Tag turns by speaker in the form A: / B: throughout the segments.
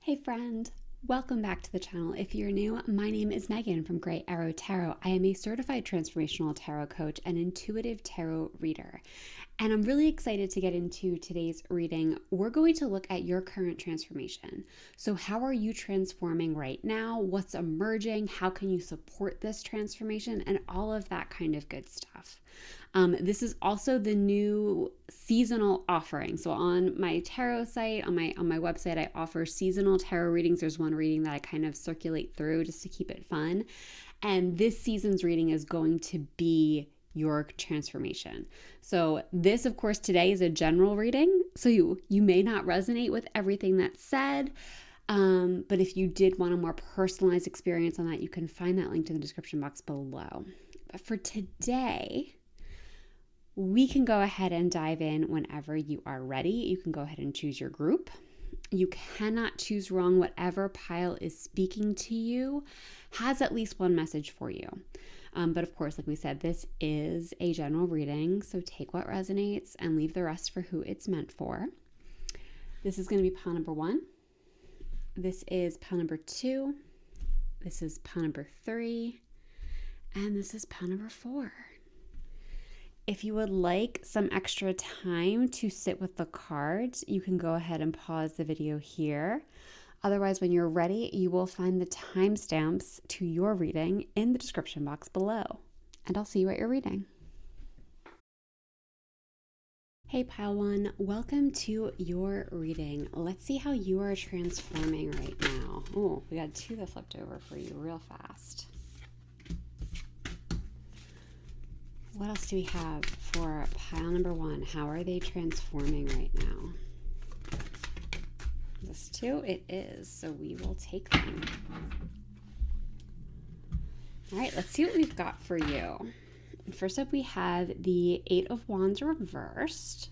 A: Hey friend, welcome back to the channel. If you're new, my name is Megan from Grey Arrow Tarot. I am a certified transformational tarot coach and intuitive tarot reader. And I'm really excited to get into today's reading. We're going to look at your current transformation. So how are you transforming right now? What's emerging? How can you support this transformation? And all of that kind of good stuff. This is also the new seasonal offering. So on my tarot site, on my website, I offer seasonal tarot readings. There's one reading that I kind of circulate through just to keep it fun. And this season's reading is going to be your transformation. So this, of course, today is a general reading. So you may not resonate with everything that's said. But if you did want a more personalized experience on that, you can find that link in the description box below. But for today, we can go ahead and dive in whenever you are ready. You can go ahead and choose your group. You cannot choose wrong. Whatever pile is speaking to you has at least one message for you. But of course, like we said, this is a general reading. So take what resonates and leave the rest for who it's meant for. This is going to be pile number 1. This is pile number 2. This is pile number 3. And this is pile number 4. If you would like some extra time to sit with the cards, you can go ahead and pause the video here. Otherwise, when you're ready, you will find the timestamps to your reading in the description box below. And I'll see you at your reading. Hey Pile 1, welcome to your reading. Let's see how you are transforming right now. Oh, we got 2 that flipped over for you real fast. What else do we have for pile number 1? How are they transforming right now? This 2? It is, so we will take them. All right, let's see what we've got for you. First up, we have the 8 of Wands reversed,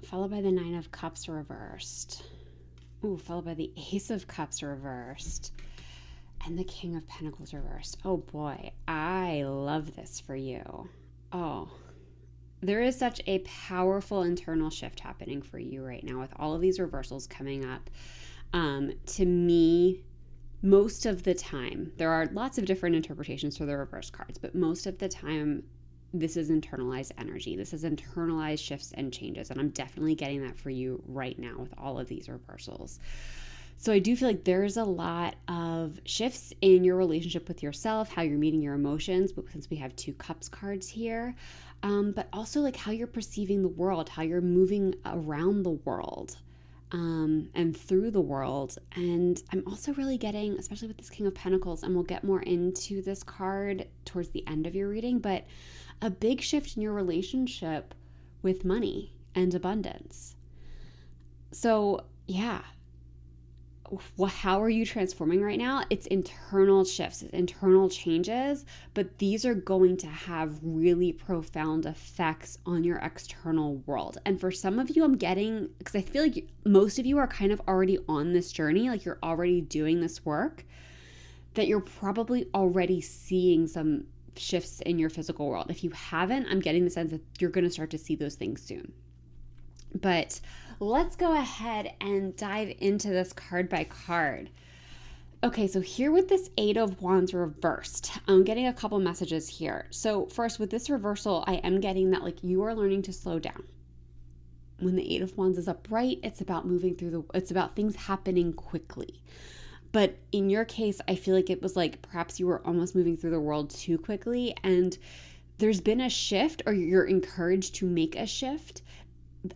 A: followed by the 9 of Cups reversed. Ooh, followed by the Ace of Cups reversed. And the King of Pentacles reversed. Oh boy, I love this for you. Oh, there is such a powerful internal shift happening for you right now with all of these reversals coming up. To me, most of the time, there are lots of different interpretations for the reverse cards, but most of the time, this is internalized energy. This is internalized shifts and changes. And I'm definitely getting that for you right now with all of these reversals. So I do feel like there's a lot of shifts in your relationship with yourself, how you're meeting your emotions, but since we have 2 cups cards here, but also like how you're perceiving the world, how you're moving around the world and through the world. And I'm also really getting, especially with this King of Pentacles, and we'll get more into this card towards the end of your reading, but a big shift in your relationship with money and abundance. So yeah. How are you transforming right now? It's internal shifts, it's internal changes, but these are going to have really profound effects on your external world. And for some of you, I'm getting, because I feel like most of you are kind of already on this journey, like you're already doing this work, that you're probably already seeing some shifts in your physical world. If you haven't, I'm getting the sense that you're going to start to see those things soon. But let's go ahead and dive into this card by card. Okay, so here with this 8 of Wands reversed, I'm getting a couple messages here. So first, with this reversal, I am getting that like you are learning to slow down. When the 8 of Wands is upright, it's about moving through it's about things happening quickly. But in your case, I feel like it was like perhaps you were almost moving through the world too quickly, and there's been a shift, or you're encouraged to make a shift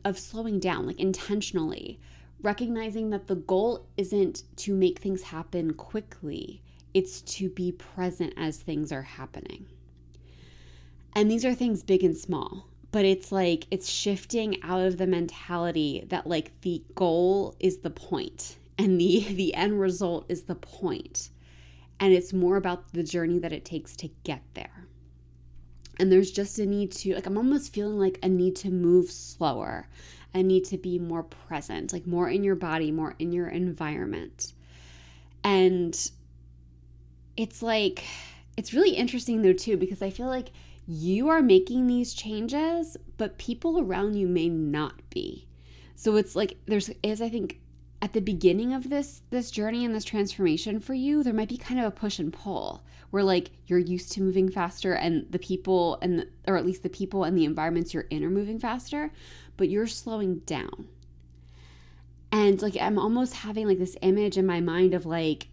A: of slowing down, like intentionally, recognizing that the goal isn't to make things happen quickly, it's to be present as things are happening. And these are things big and small, but it's like it's shifting out of the mentality that like the goal is the point and the end result is the point, and it's more about the journey that it takes to get there. And there's just a need to, like, I'm almost feeling like a need to move slower, a need to be more present, like more in your body, more in your environment. And it's like, it's really interesting though too, because I feel like you are making these changes, but people around you may not be. So it's like, I at the beginning of this journey and this transformation for you, there might be kind of a push and pull where like you're used to moving faster and the people or at least the people and the environments you're in are moving faster, but you're slowing down. And like I'm almost having like this image in my mind of like,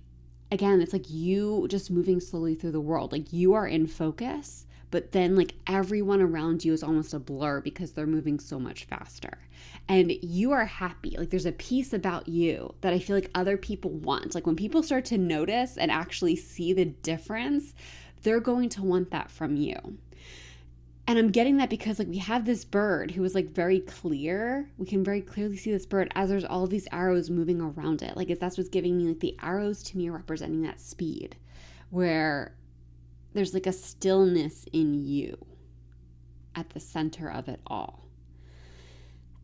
A: again, it's like you just moving slowly through the world. Like you are in focus, but then like everyone around you is almost a blur because they're moving so much faster. And you are happy. Like there's a piece about you that I feel like other people want. Like when people start to notice and actually see the difference, they're going to want that from you. And I'm getting that because like we have this bird who is like very clear. We can very clearly see this bird as there's all of these arrows moving around it. Like that's what's giving me like the arrows to me are representing that speed where there's like a stillness in you at the center of it all.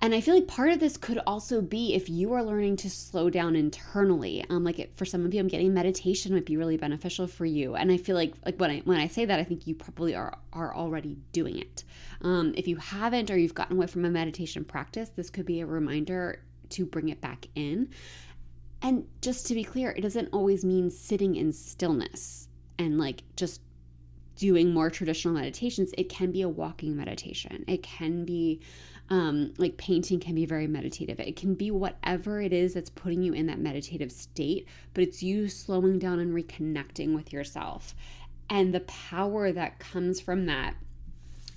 A: And I feel like part of this could also be if you are learning to slow down internally. For some of you, I'm getting meditation might be really beneficial for you. And I feel like when I say that, I think you probably are already doing it. If you haven't or you've gotten away from a meditation practice, this could be a reminder to bring it back in. And just to be clear, it doesn't always mean sitting in stillness and like just doing more traditional meditations. It can be a walking meditation. It can be like painting can be very meditative. It can be whatever it is that's putting you in that meditative state, but it's you slowing down and reconnecting with yourself. And the power that comes from that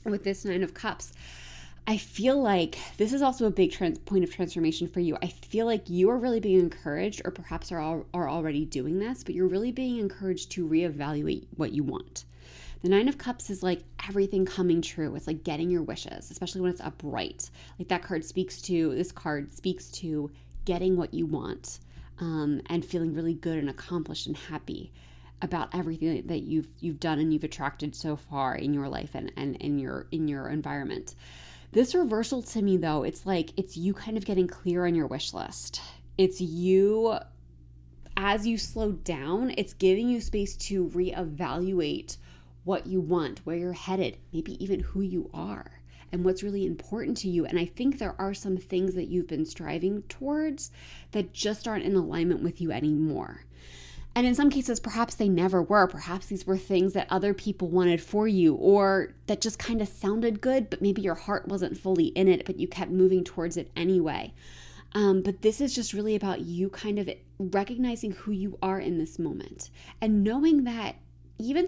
A: with this Nine of Cups, I feel like this is also a big point of transformation for you. I feel like you are really being encouraged, or perhaps are already doing this, but you're really being encouraged to reevaluate what you want. The Nine of Cups is like everything coming true. It's like getting your wishes, especially when it's upright. Like this card speaks to getting what you want, and feeling really good and accomplished and happy about everything that you've done and you've attracted so far in your life and in your environment. This reversal to me though, it's like it's you kind of getting clear on your wish list. It's you, as you slow down, it's giving you space to reevaluate what you want, where you're headed, maybe even who you are and what's really important to you. And I think there are some things that you've been striving towards that just aren't in alignment with you anymore. And in some cases, perhaps they never were. Perhaps these were things that other people wanted for you, or that just kind of sounded good, but maybe your heart wasn't fully in it, but you kept moving towards it anyway. But this is just really about you kind of recognizing who you are in this moment and knowing that even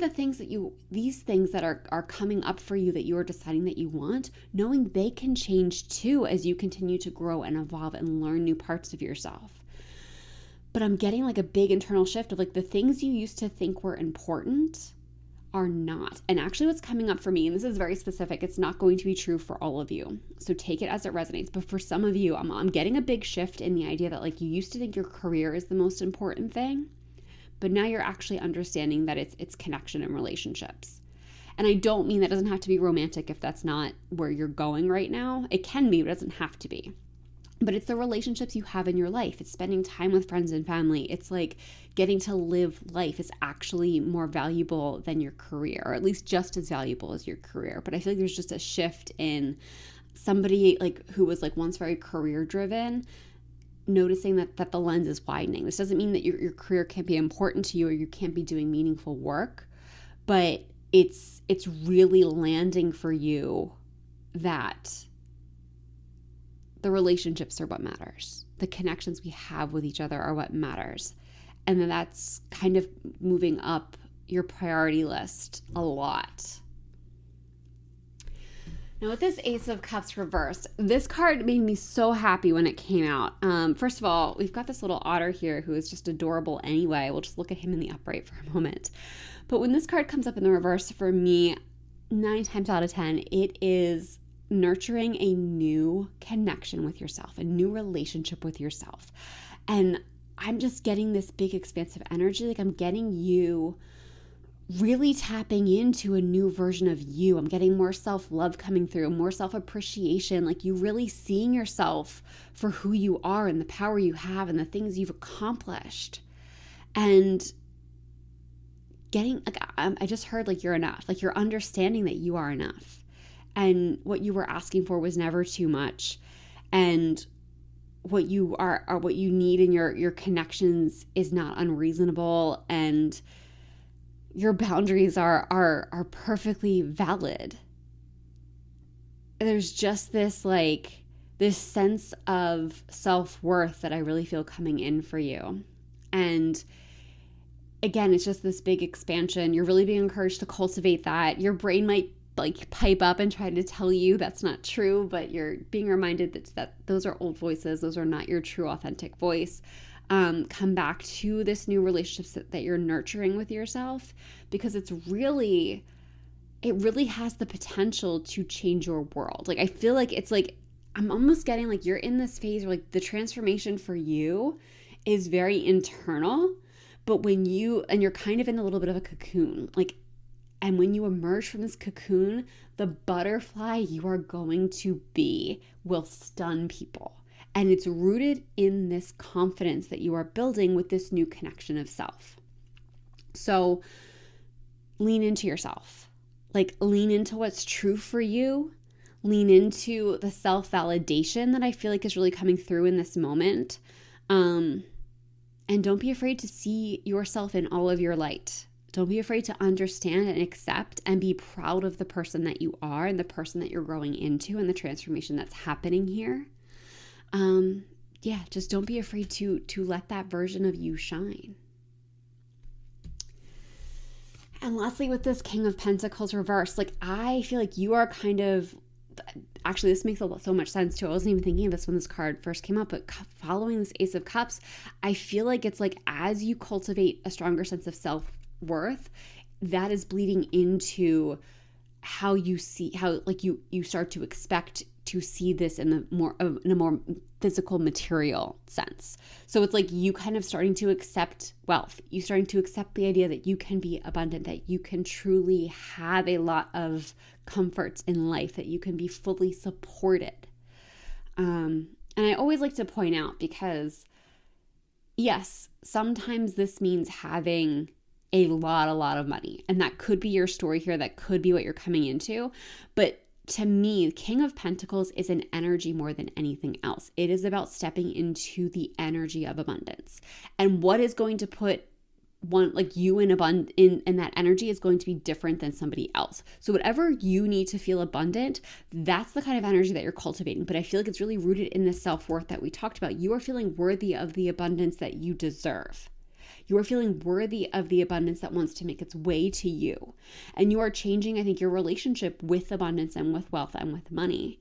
A: these things that are coming up for you that you are deciding that you want, knowing they can change too as you continue to grow and evolve and learn new parts of yourself. But I'm getting like a big internal shift of like the things you used to think were important are not. And actually what's coming up for me, and this is very specific, it's not going to be true for all of you, so take it as it resonates. But for some of you, I'm getting a big shift in the idea that like you used to think your career is the most important thing, but now you're actually understanding that it's connection and relationships. And I don't mean that doesn't have to be romantic if that's not where you're going right now. It can be, but it doesn't have to be. But it's the relationships you have in your life. It's spending time with friends and family. It's like getting to live life is actually more valuable than your career, or at least just as valuable as your career. But I feel like there's just a shift in somebody like who was like once very career driven, noticing that the lens is widening. This doesn't mean that your career can't be important to you or you can't be doing meaningful work, but it's really landing for you that the relationships are what matters. The connections we have with each other are what matters. And then that's kind of moving up your priority list a lot. Now with this Ace of Cups reversed, this card made me so happy when it came out. First of all, we've got this little otter here who is just adorable anyway. We'll just look at him in the upright for a moment. But when this card comes up in the reverse, for me, 9 times out of 10, it is nurturing a new connection with yourself, a new relationship with yourself. And I'm just getting this big expansive energy. Like I'm getting you really tapping into a new version of you. I'm getting more self-love coming through, more self-appreciation, like you really seeing yourself for who you are and the power you have and the things you've accomplished. And getting, like, I just heard like you're enough, like you're understanding that you are enough. And what you were asking for was never too much. And what you are or what you need in your connections is not unreasonable, and your boundaries are perfectly valid. There's just this this sense of self-worth that I really feel coming in for you. And again, it's just this big expansion. You're really being encouraged to cultivate that. Your brain might pipe up and try to tell you that's not true, but you're being reminded that those are old voices. Those are not your true authentic voice. Come back to this new relationships that you're nurturing with yourself, because it really has the potential to change your world. I feel like it's I'm almost getting you're in this phase where the transformation for you is very internal, but when you're kind of in a little bit of a cocoon, and when you emerge from this cocoon, the butterfly you are going to be will stun people. And it's rooted in this confidence that you are building with this new connection of self. So lean into yourself. Lean into what's true for you. Lean into the self-validation that I feel is really coming through in this moment. And don't be afraid to see yourself in all of your light. Don't be afraid to understand and accept and be proud of the person that you are and the person that you're growing into and the transformation that's happening here. Just don't be afraid to let that version of you shine. And lastly, with this King of Pentacles reversed, I feel you are kind of, actually this makes so much sense too. I wasn't even thinking of this when this card first came up, but following this Ace of Cups, I feel it's as you cultivate a stronger sense of self-worth, that is bleeding into how you see, how you start to expect to see this in a more physical, material sense. So it's you kind of starting to accept wealth. You starting to accept the idea that you can be abundant, that you can truly have a lot of comforts in life, that you can be fully supported. And I always like to point out, because yes, sometimes this means having a lot of money, and that could be your story here. That could be what you're coming into. But to me, King of Pentacles is an energy more than anything else. It is about stepping into the energy of abundance. And what is going to put you in that energy is going to be different than somebody else. So whatever you need to feel abundant, that's the kind of energy that you're cultivating. But I feel it's really rooted in the self-worth that we talked about. You are feeling worthy of the abundance that you deserve. You are feeling worthy of the abundance that wants to make its way to you. And you are changing, I think, your relationship with abundance and with wealth and with money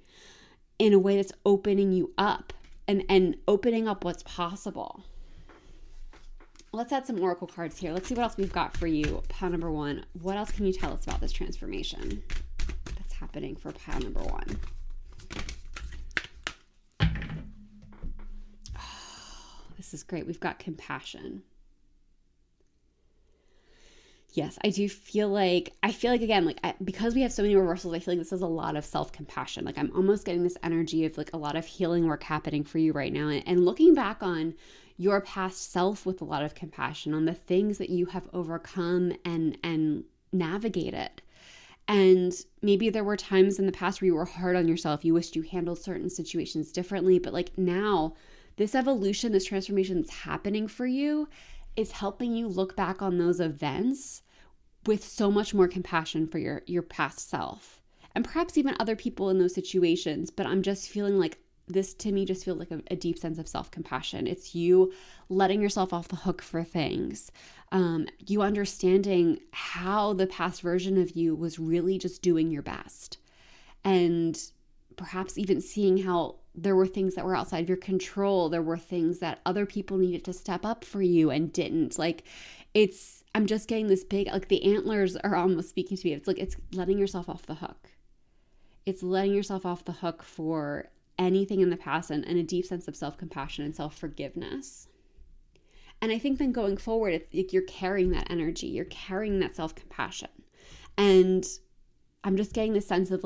A: in a way that's opening you up and opening up what's possible. Let's add some oracle cards here. Let's see what else we've got for you. Pile number one. What else can you tell us about this transformation that's happening for pile number one? Oh, this is great. We've got compassion. Yes, I do feel again, because we have so many reversals, I feel this is a lot of self-compassion. I'm almost getting this energy of a lot of healing work happening for you right now, and looking back on your past self with a lot of compassion on the things that you have overcome and navigated. And maybe there were times in the past where you were hard on yourself. You wished you handled certain situations differently, but now this evolution, this transformation that's happening for you is helping you look back on those events with so much more compassion for your past self, and perhaps even other people in those situations. But I'm just feeling this, to me, just feels like a deep sense of self-compassion. It's you letting yourself off the hook for things. You understanding how the past version of you was really just doing your best. And perhaps even seeing how there were things that were outside of your control. There were things that other people needed to step up for you and didn't. I'm just getting this big, the antlers are almost speaking to me. It's letting yourself off the hook. It's letting yourself off the hook for anything in the past, and a deep sense of self-compassion and self-forgiveness. And I think then going forward, you're carrying that energy, you're carrying that self-compassion. And I'm just getting this sense of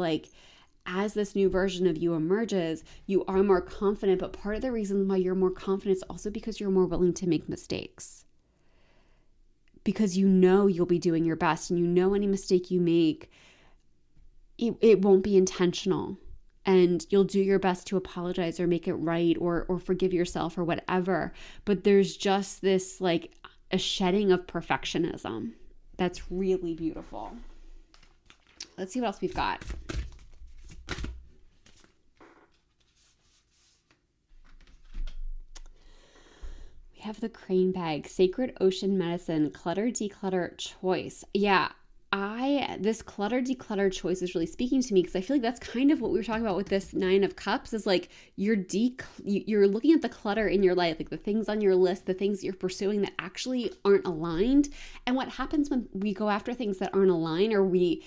A: as this new version of you emerges, you are more confident, but part of the reason why you're more confident is also because you're more willing to make mistakes. Because you'll be doing your best, and any mistake you make, it won't be intentional. and you'll do your best to apologize or make it right or forgive yourself or whatever. But there's just this like a shedding of perfectionism that's really beautiful. Let's see what else we've got. We have the crane bag, sacred ocean medicine, clutter, declutter, choice. Yeah, this clutter, declutter choice is really speaking to me because I feel like that's kind of what we were talking about with this 9 of Cups is like you're looking at the clutter in your life, like the things on your list, the things that you're pursuing that actually aren't aligned. And what happens when we go after things that aren't aligned, or we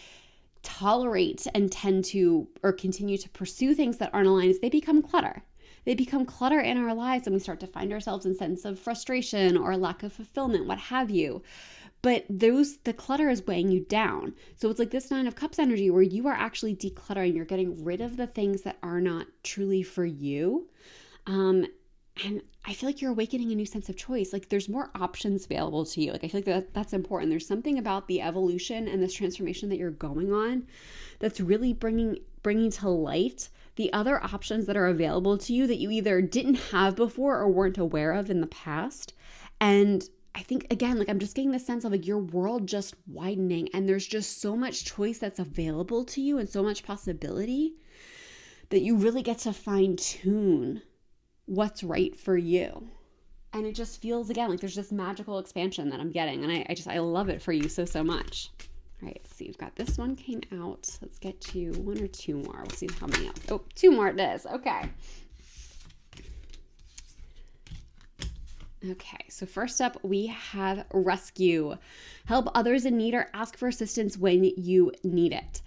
A: tolerate and tend to or continue to pursue things that aren't aligned, is they become clutter. They become clutter in our lives, and we start to find ourselves in a sense of frustration or lack of fulfillment, what have you. But the clutter is weighing you down. So it's like this 9 of Cups energy where you are actually decluttering. You're getting rid of the things that are not truly for you. And I feel like you're awakening a new sense of choice. Like there's more options available to you. Like I feel like that's important. There's something about the evolution and this transformation that you're going on that's really bringing to light the other options that are available to you that you either didn't have before or weren't aware of in the past. And I think, again, like I'm just getting the sense of like your world just widening, and there's just so much choice that's available to you and so much possibility that you really get to fine tune what's right for you. And it just feels, again, like there's this magical expansion that I'm getting. And I love it for you so much. All right, let's see. We've got this one came out. Let's get to 1 or 2 more. We'll see how many else. Oh, 2 more it is. Okay. Okay, so first up, we have rescue. Help others in need or ask for assistance when you need it.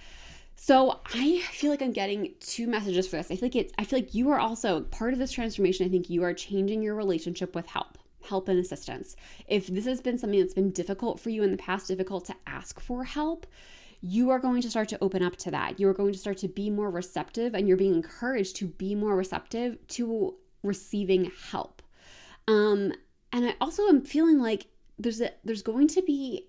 A: So I feel like I'm getting 2 messages for this. I feel like you are also part of this transformation. I think you are changing your relationship with help and assistance. If this has been something that's been difficult for you in the past, difficult to ask for help, you are going to start to open up to that. You are going to start to be more receptive, and you're being encouraged to be more receptive to receiving help. And I also am feeling like there's going to be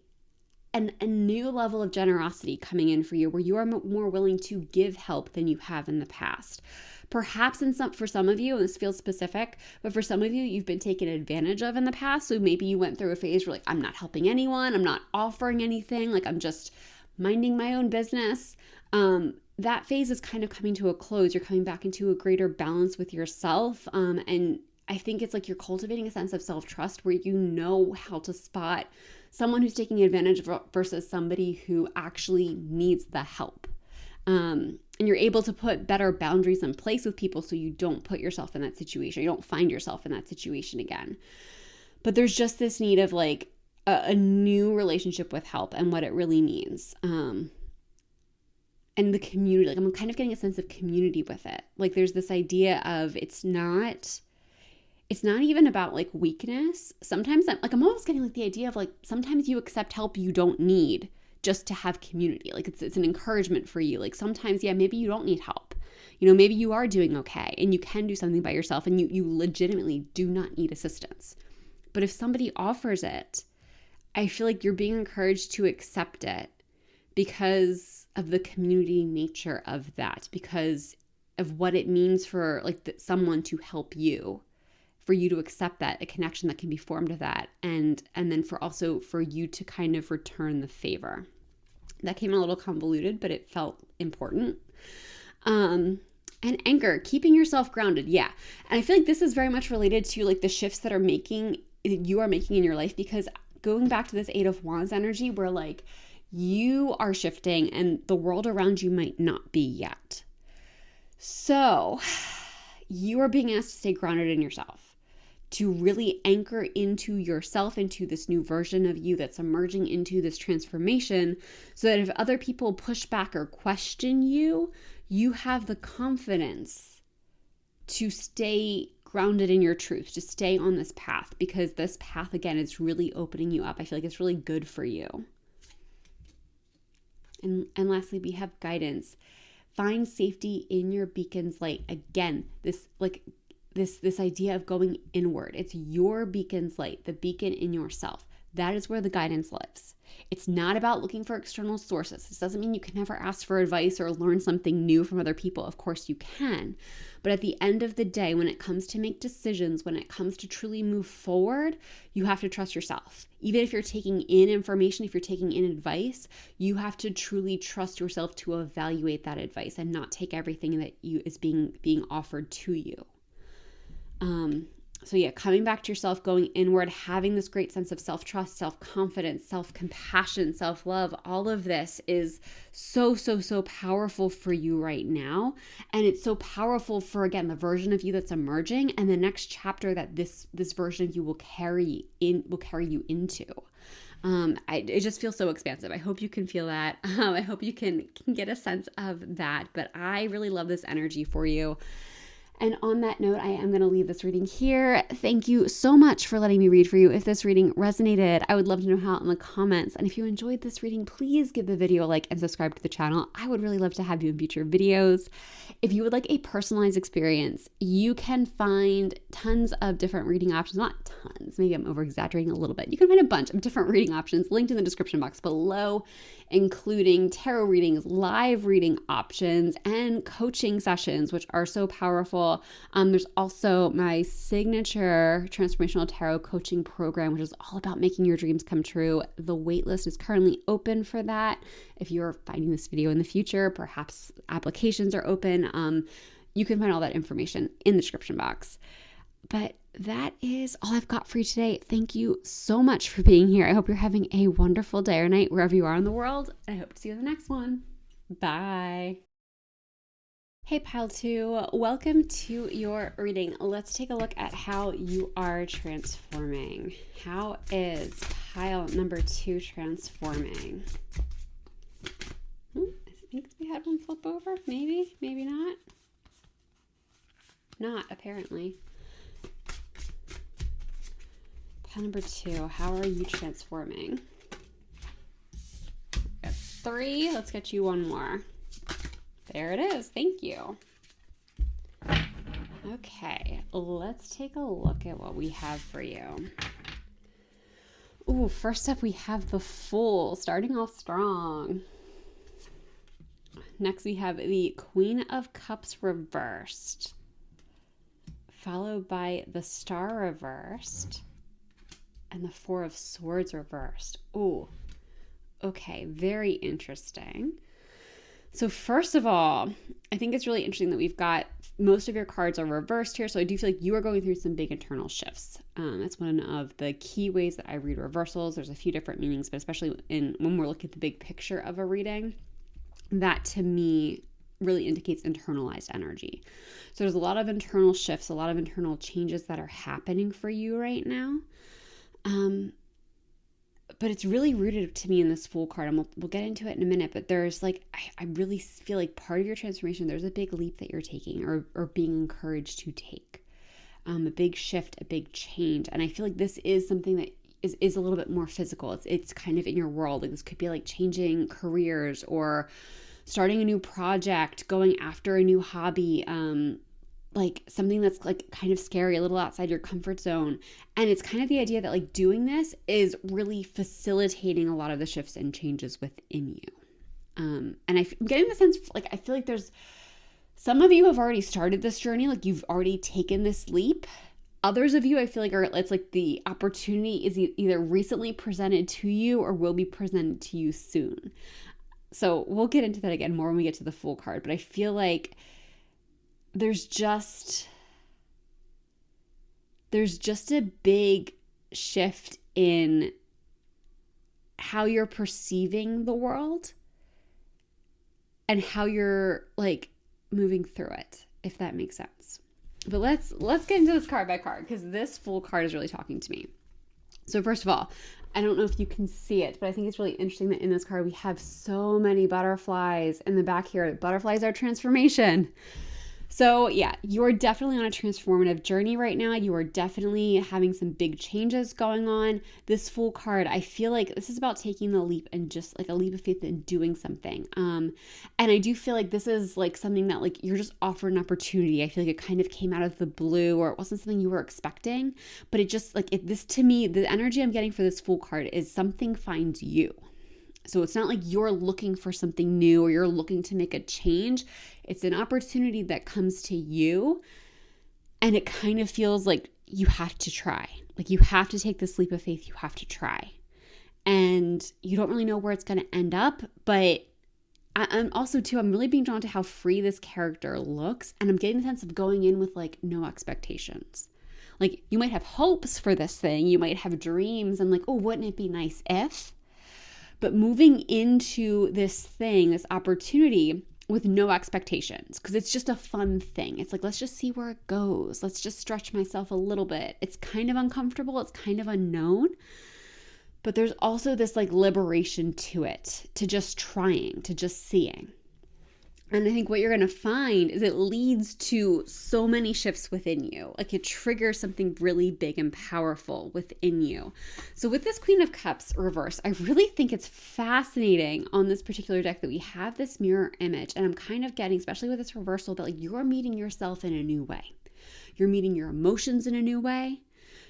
A: a new level of generosity coming in for you, where you are more willing to give help than you have in the past. Perhaps for some of you, and this feels specific, but for some of you, you've been taken advantage of in the past. So maybe you went through a phase where like, I'm not helping anyone, I'm not offering anything, like I'm just minding my own business. That phase is kind of coming to a close. You're coming back into a greater balance with yourself, and I think it's like you're cultivating a sense of self-trust where you know how to spot someone who's taking advantage versus somebody who actually needs the help. And you're able to put better boundaries in place with people so you don't put yourself in that situation. You don't find yourself in that situation again. But there's just this need of like a new relationship with help and what it really means. And the community, like I'm kind of getting a sense of community with it. Like there's this idea of it's not even about like weakness. Sometimes I'm almost getting like the idea of like sometimes you accept help you don't need just to have community. Like it's an encouragement for you. Like sometimes, yeah, maybe you don't need help. You know, maybe you are doing okay and you can do something by yourself and you legitimately do not need assistance. But if somebody offers it, I feel like you're being encouraged to accept it because of the community nature of that, because of what it means for like someone to help you, for you to accept that, a connection that can be formed of that, and then for you to kind of return the favor. That came a little convoluted, but it felt important. And anchor, keeping yourself grounded. Yeah. And I feel like this is very much related to like the shifts that you are making in your life, because going back to this 8 of Wands energy where like you are shifting and the world around you might not be yet. So you are being asked to stay grounded in yourself, to really anchor into yourself, into this new version of you that's emerging into this transformation, so that if other people push back or question you, you have the confidence to stay grounded in your truth, to stay on this path, because this path, again, is really opening you up. I feel like it's really good for you. And lastly, we have guidance. Find safety in your beacon's light. Again, this idea of going inward. It's your beacon's light, the beacon in yourself. That is where the guidance lives. It's not about looking for external sources. This doesn't mean you can never ask for advice or learn something new from other people. Of course you can. But at the end of the day, when it comes to make decisions, when it comes to truly move forward, you have to trust yourself. Even if you're taking in information, if you're taking in advice, you have to truly trust yourself to evaluate that advice and not take everything that is being offered to you. So yeah, coming back to yourself, going inward, having this great sense of self-trust, self-confidence, self-compassion, self-love, all of this is so powerful for you right now. And it's so powerful for, again, the version of you that's emerging and the next chapter that this version of you will carry you into. It just feels so expansive. I hope you can feel that. I hope you can get a sense of that. But I really love this energy for you. And on that note, I am going to leave this reading here. Thank you so much for letting me read for you. If this reading resonated, I would love to know how in the comments. And if you enjoyed this reading, please give the video a like and subscribe to the channel. I would really love to have you in future videos. If you would like a personalized experience, you can find tons of different reading options. Not tons, maybe I'm over-exaggerating a little bit. You can find a bunch of different reading options linked in the description box below, including tarot readings, live reading options, and coaching sessions, which are so powerful. There's also my signature transformational tarot coaching program, which is all about making your dreams come true. The waitlist is currently open for that. If you're finding this video in the future, perhaps applications are open. You can find all that information in the description box. But that is all I've got for you today. Thank you so much for being here. I hope you're having a wonderful day or night wherever you are in the world. I hope to see you in the next one. Bye. Hey Pile 2, welcome to your reading. Let's take a look at how you are transforming. How is pile number 2 transforming? I think we had one flip over. Maybe, maybe not. Not, apparently. Pile number 2, how are you transforming? Got 3, let's get you one more. There it is. Thank you. Okay, let's take a look at what we have for you. Ooh, first up we have the Fool, starting off strong. Next we have the Queen of Cups reversed, followed by the Star reversed, and the Four of Swords reversed. Ooh, okay, very interesting. So first of all, I think it's really interesting that we've got most of your cards are reversed here. So I do feel like you are going through some big internal shifts. That's one of the key ways that I read reversals. There's a few different meanings, but especially when we're looking at the big picture of a reading, that to me really indicates internalized energy. So there's a lot of internal shifts, a lot of internal changes that are happening for you right now. But it's really rooted to me in this Fool card, and we'll get into it in a minute, but there's like, I really feel like part of your transformation, there's a big leap that you're taking or being encouraged to take, a big shift, a big change. And I feel like this is something that is a little bit more physical. It's kind of in your world. Like this could be like changing careers or starting a new project, going after a new hobby, like something that's like kind of scary, a little outside your comfort zone. And it's kind of the idea that like doing this is really facilitating a lot of the shifts and changes within you. And I'm getting the sense, like, I feel like there's some of you have already started this journey. Like you've already taken this leap. Others of you, I feel like it's like the opportunity is either recently presented to you or will be presented to you soon. So we'll get into that again more when we get to the Fool card. But I feel like there's just a big shift in how you're perceiving the world and how you're like moving through it, if that makes sense. But let's get into this card by card, because this Fool card is really talking to me. So first of all, I don't know if you can see it, but I think it's really interesting that in this card we have so many butterflies in the back here. Butterflies are transformation. So yeah, you're definitely on a transformative journey right now. You are definitely having some big changes going on. This Fool card, I feel like this is about taking the leap and just like a leap of faith and doing something. And I do feel like this is like something that like you're just offered an opportunity. I feel like it kind of came out of the blue, or it wasn't something you were expecting, but it just like this to me, the energy I'm getting for this Fool card is something finds you. So it's not like you're looking for something new or you're looking to make a change. It's an opportunity that comes to you, and it kind of feels like you have to try. Like you have to take this leap of faith. You have to try. And you don't really know where it's going to end up, but I'm also too, I'm really being drawn to how free this character looks. And I'm getting the sense of going in with like no expectations. Like you might have hopes for this thing. You might have dreams and like, oh, wouldn't it be nice if? But moving into this thing, this opportunity with no expectations, because it's just a fun thing. It's like, let's just see where it goes. Let's just stretch myself a little bit. It's kind of uncomfortable. It's kind of unknown. But there's also this like liberation to it, to just trying, to just seeing. And I think what you're going to find is it leads to so many shifts within you. Like it triggers something really big and powerful within you. So with this Queen of Cups reverse, I really think it's fascinating on this particular deck that we have this mirror image. And I'm kind of getting, especially with this reversal, that like you're meeting yourself in a new way. You're meeting your emotions in a new way.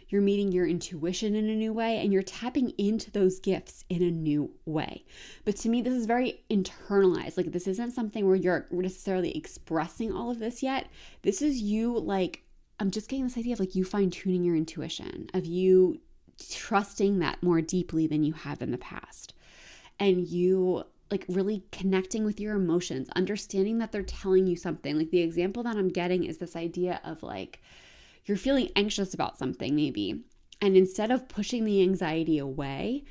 A: You're meeting your intuition in a new way, and you're tapping into those gifts in a new way. But to me, this is very internalized. Like this isn't something where you're necessarily expressing all of this yet. This is you, like, I'm just getting this idea of like you fine-tuning your intuition, of you trusting that more deeply than you have in the past. And you like really connecting with your emotions, understanding that they're telling you something. Like the example that I'm getting is this idea of like, you're feeling anxious about something maybe, and instead of pushing the anxiety away,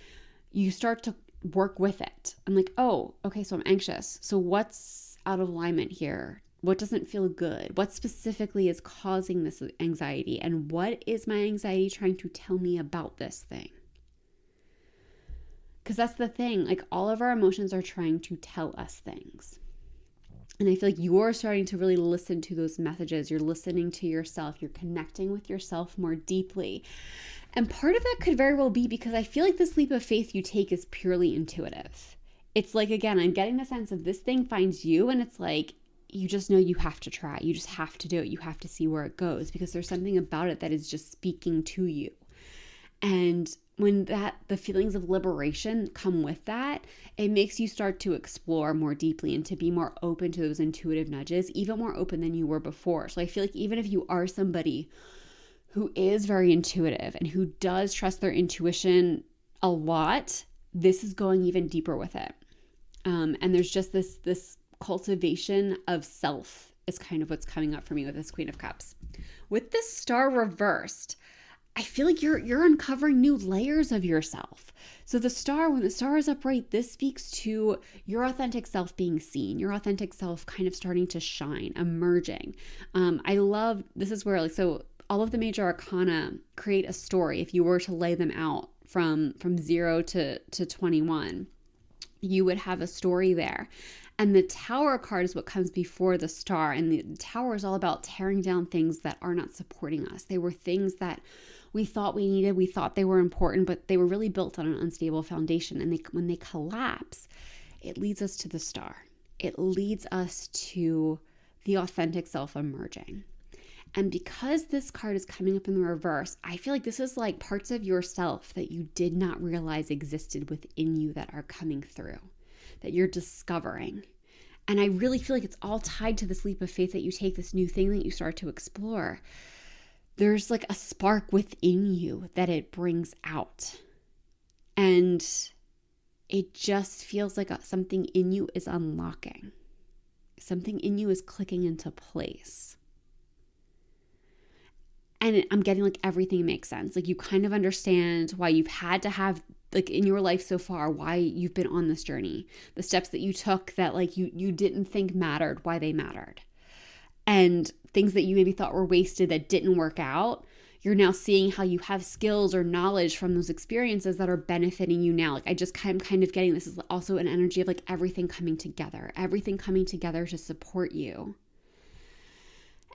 A: you start to work with it. I'm like, oh, okay, so I'm anxious. So what's out of alignment here? What doesn't feel good? What specifically is causing this anxiety? And what is my anxiety trying to tell me about this thing? Because that's the thing, like all of our emotions are trying to tell us things. And I feel like you're starting to really listen to those messages. You're listening to yourself. You're connecting with yourself more deeply. And part of that could very well be because I feel like this leap of faith you take is purely intuitive. It's like, again, I'm getting the sense of this thing finds you, and it's like, you just know you have to try. You just have to do it. You have to see where it goes because there's something about it that is just speaking to you. And when the feelings of liberation come with that, it makes you start to explore more deeply and to be more open to those intuitive nudges, even more open than you were before. So I feel like even if you are somebody who is very intuitive and who does trust their intuition a lot, this is going even deeper with it. And there's just this cultivation of self is kind of what's coming up for me with this Queen of Cups. With this Star reversed, I feel like you're uncovering new layers of yourself. So the star, when the star is upright, this speaks to your authentic self being seen, your authentic self kind of starting to shine, emerging. I love, this is where like, so all of the major arcana create a story. If you were to lay them out from 0 to 21, you would have a story there. And the Tower card is what comes before the star. And the Tower is all about tearing down things that are not supporting us. They were things that we thought we needed, we thought they were important, but they were really built on an unstable foundation. And when they collapse, it leads us to the star. It leads us to the authentic self emerging. And because this card is coming up in the reverse, I feel like this is like parts of yourself that you did not realize existed within you that are coming through, that you're discovering. And I really feel like it's all tied to this leap of faith that you take, this new thing that you start to explore. There's like a spark within you that it brings out. And it just feels like something in you is unlocking. Something in you is clicking into place. And I'm getting like everything makes sense. Like you kind of understand why you've had to have like in your life so far, why you've been on this journey, the steps that you took that like you didn't think mattered, why they mattered. And things that you maybe thought were wasted that didn't work out, you're now seeing how you have skills or knowledge from those experiences that are benefiting you now. Like I'm kind of getting this is also an energy of like everything coming together to support you.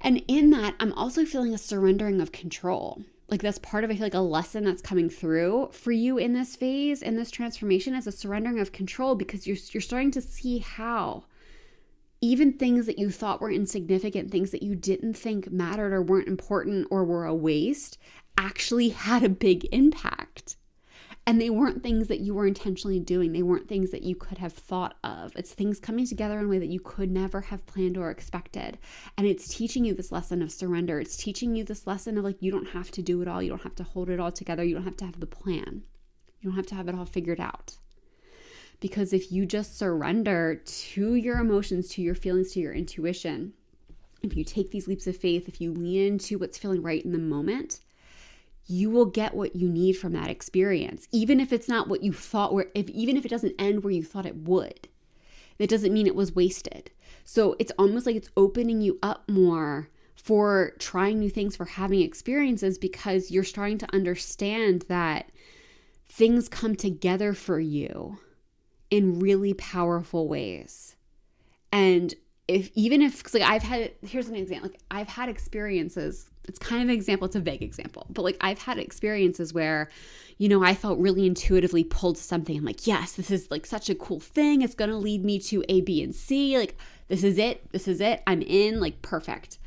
A: And in that, I'm also feeling a surrendering of control. Like that's part of, I feel like, a lesson that's coming through for you in this phase, in this transformation, is a surrendering of control, because you're starting to see how even things that you thought were insignificant, things that you didn't think mattered or weren't important or were a waste, actually had a big impact. And they weren't things that you were intentionally doing. They weren't things that you could have thought of. It's things coming together in a way that you could never have planned or expected. And it's teaching you this lesson of surrender. It's teaching you this lesson of, like, you don't have to do it all. You don't have to hold it all together. You don't have to have the plan. You don't have to have it all figured out. Because if you just surrender to your emotions, to your feelings, to your intuition, if you take these leaps of faith, if you lean into what's feeling right in the moment, you will get what you need from that experience. Even if it's not what you thought, even if it doesn't end where you thought it would, that doesn't mean it was wasted. So it's almost like it's opening you up more for trying new things, for having experiences, because you're starting to understand that things come together for you in really powerful ways. And because like here's an example, like I've had experiences, it's kind of an example, it's a vague example, but like I've had experiences where, I felt really intuitively pulled to something. I'm like, yes, this is like such a cool thing. It's going to lead me to A, B, and C. Like, this is it. I'm in, like, perfect.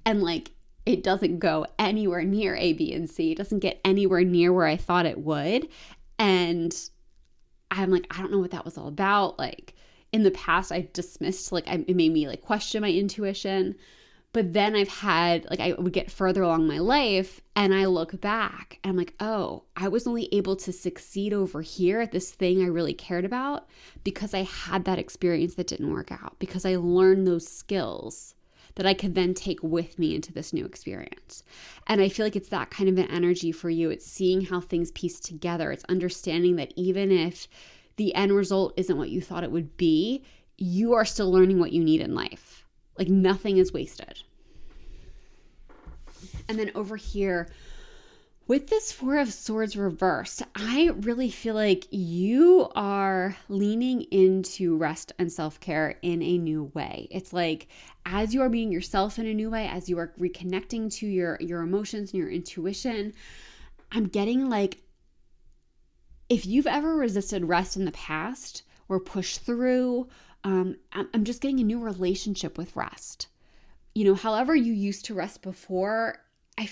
A: And like, it doesn't go anywhere near A, B, and C. It doesn't get anywhere near where I thought it would. And I'm like, I don't know what that was all about. Like, in the past, I dismissed, like, it made me like question my intuition. But then I've had, like, I would get further along my life and I look back and I'm like, oh, I was only able to succeed over here at this thing I really cared about because I had that experience that didn't work out, because I learned those skills that I could then take with me into this new experience. And I feel like it's that kind of an energy for you. It's seeing how things piece together. It's understanding that even if the end result isn't what you thought it would be, you are still learning what you need in life. Like, nothing is wasted. And then over here, with this Four of Swords reversed, I really feel like you are leaning into rest and self-care in a new way. It's like, as you are meeting yourself in a new way, as you are reconnecting to your emotions and your intuition, I'm getting like, if you've ever resisted rest in the past or pushed through, I'm just getting a new relationship with rest. However you used to rest before,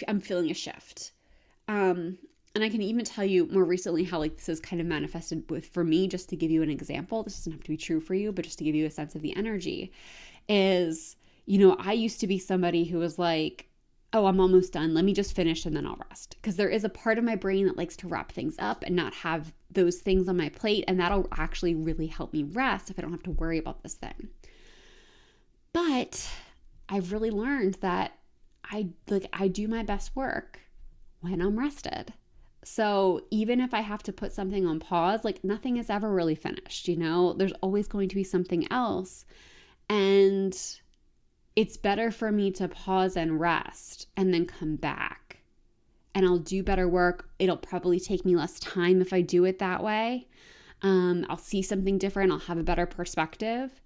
A: I'm feeling a shift. And I can even tell you more recently how, like, this is kind of manifested for me, just to give you an example. This doesn't have to be true for you, but just to give you a sense of the energy is, I used to be somebody who was like, oh, I'm almost done. Let me just finish and then I'll rest. Because there is a part of my brain that likes to wrap things up and not have those things on my plate. And that'll actually really help me rest if I don't have to worry about this thing. But I've really learned that I do my best work when I'm rested. So even if I have to put something on pause, like, nothing is ever really finished, There's always going to be something else. And it's better for me to pause and rest and then come back. And I'll do better work. It'll probably take me less time if I do it that way. I'll see something different. I'll have a better perspective.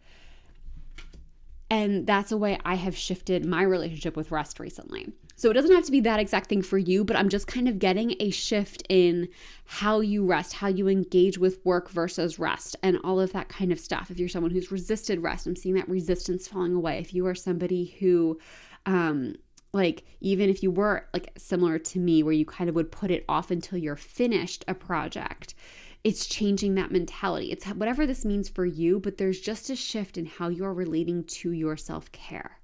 A: And that's a way I have shifted my relationship with rest recently. So it doesn't have to be that exact thing for you, but I'm just kind of getting a shift in how you rest, how you engage with work versus rest, and all of that kind of stuff. If you're someone who's resisted rest, I'm seeing that resistance falling away. If you are somebody who, even if you were like similar to me, where you kind of would put it off until you're finished a project, it's changing that mentality. It's whatever this means for you, but there's just a shift in how you're relating to your self-care.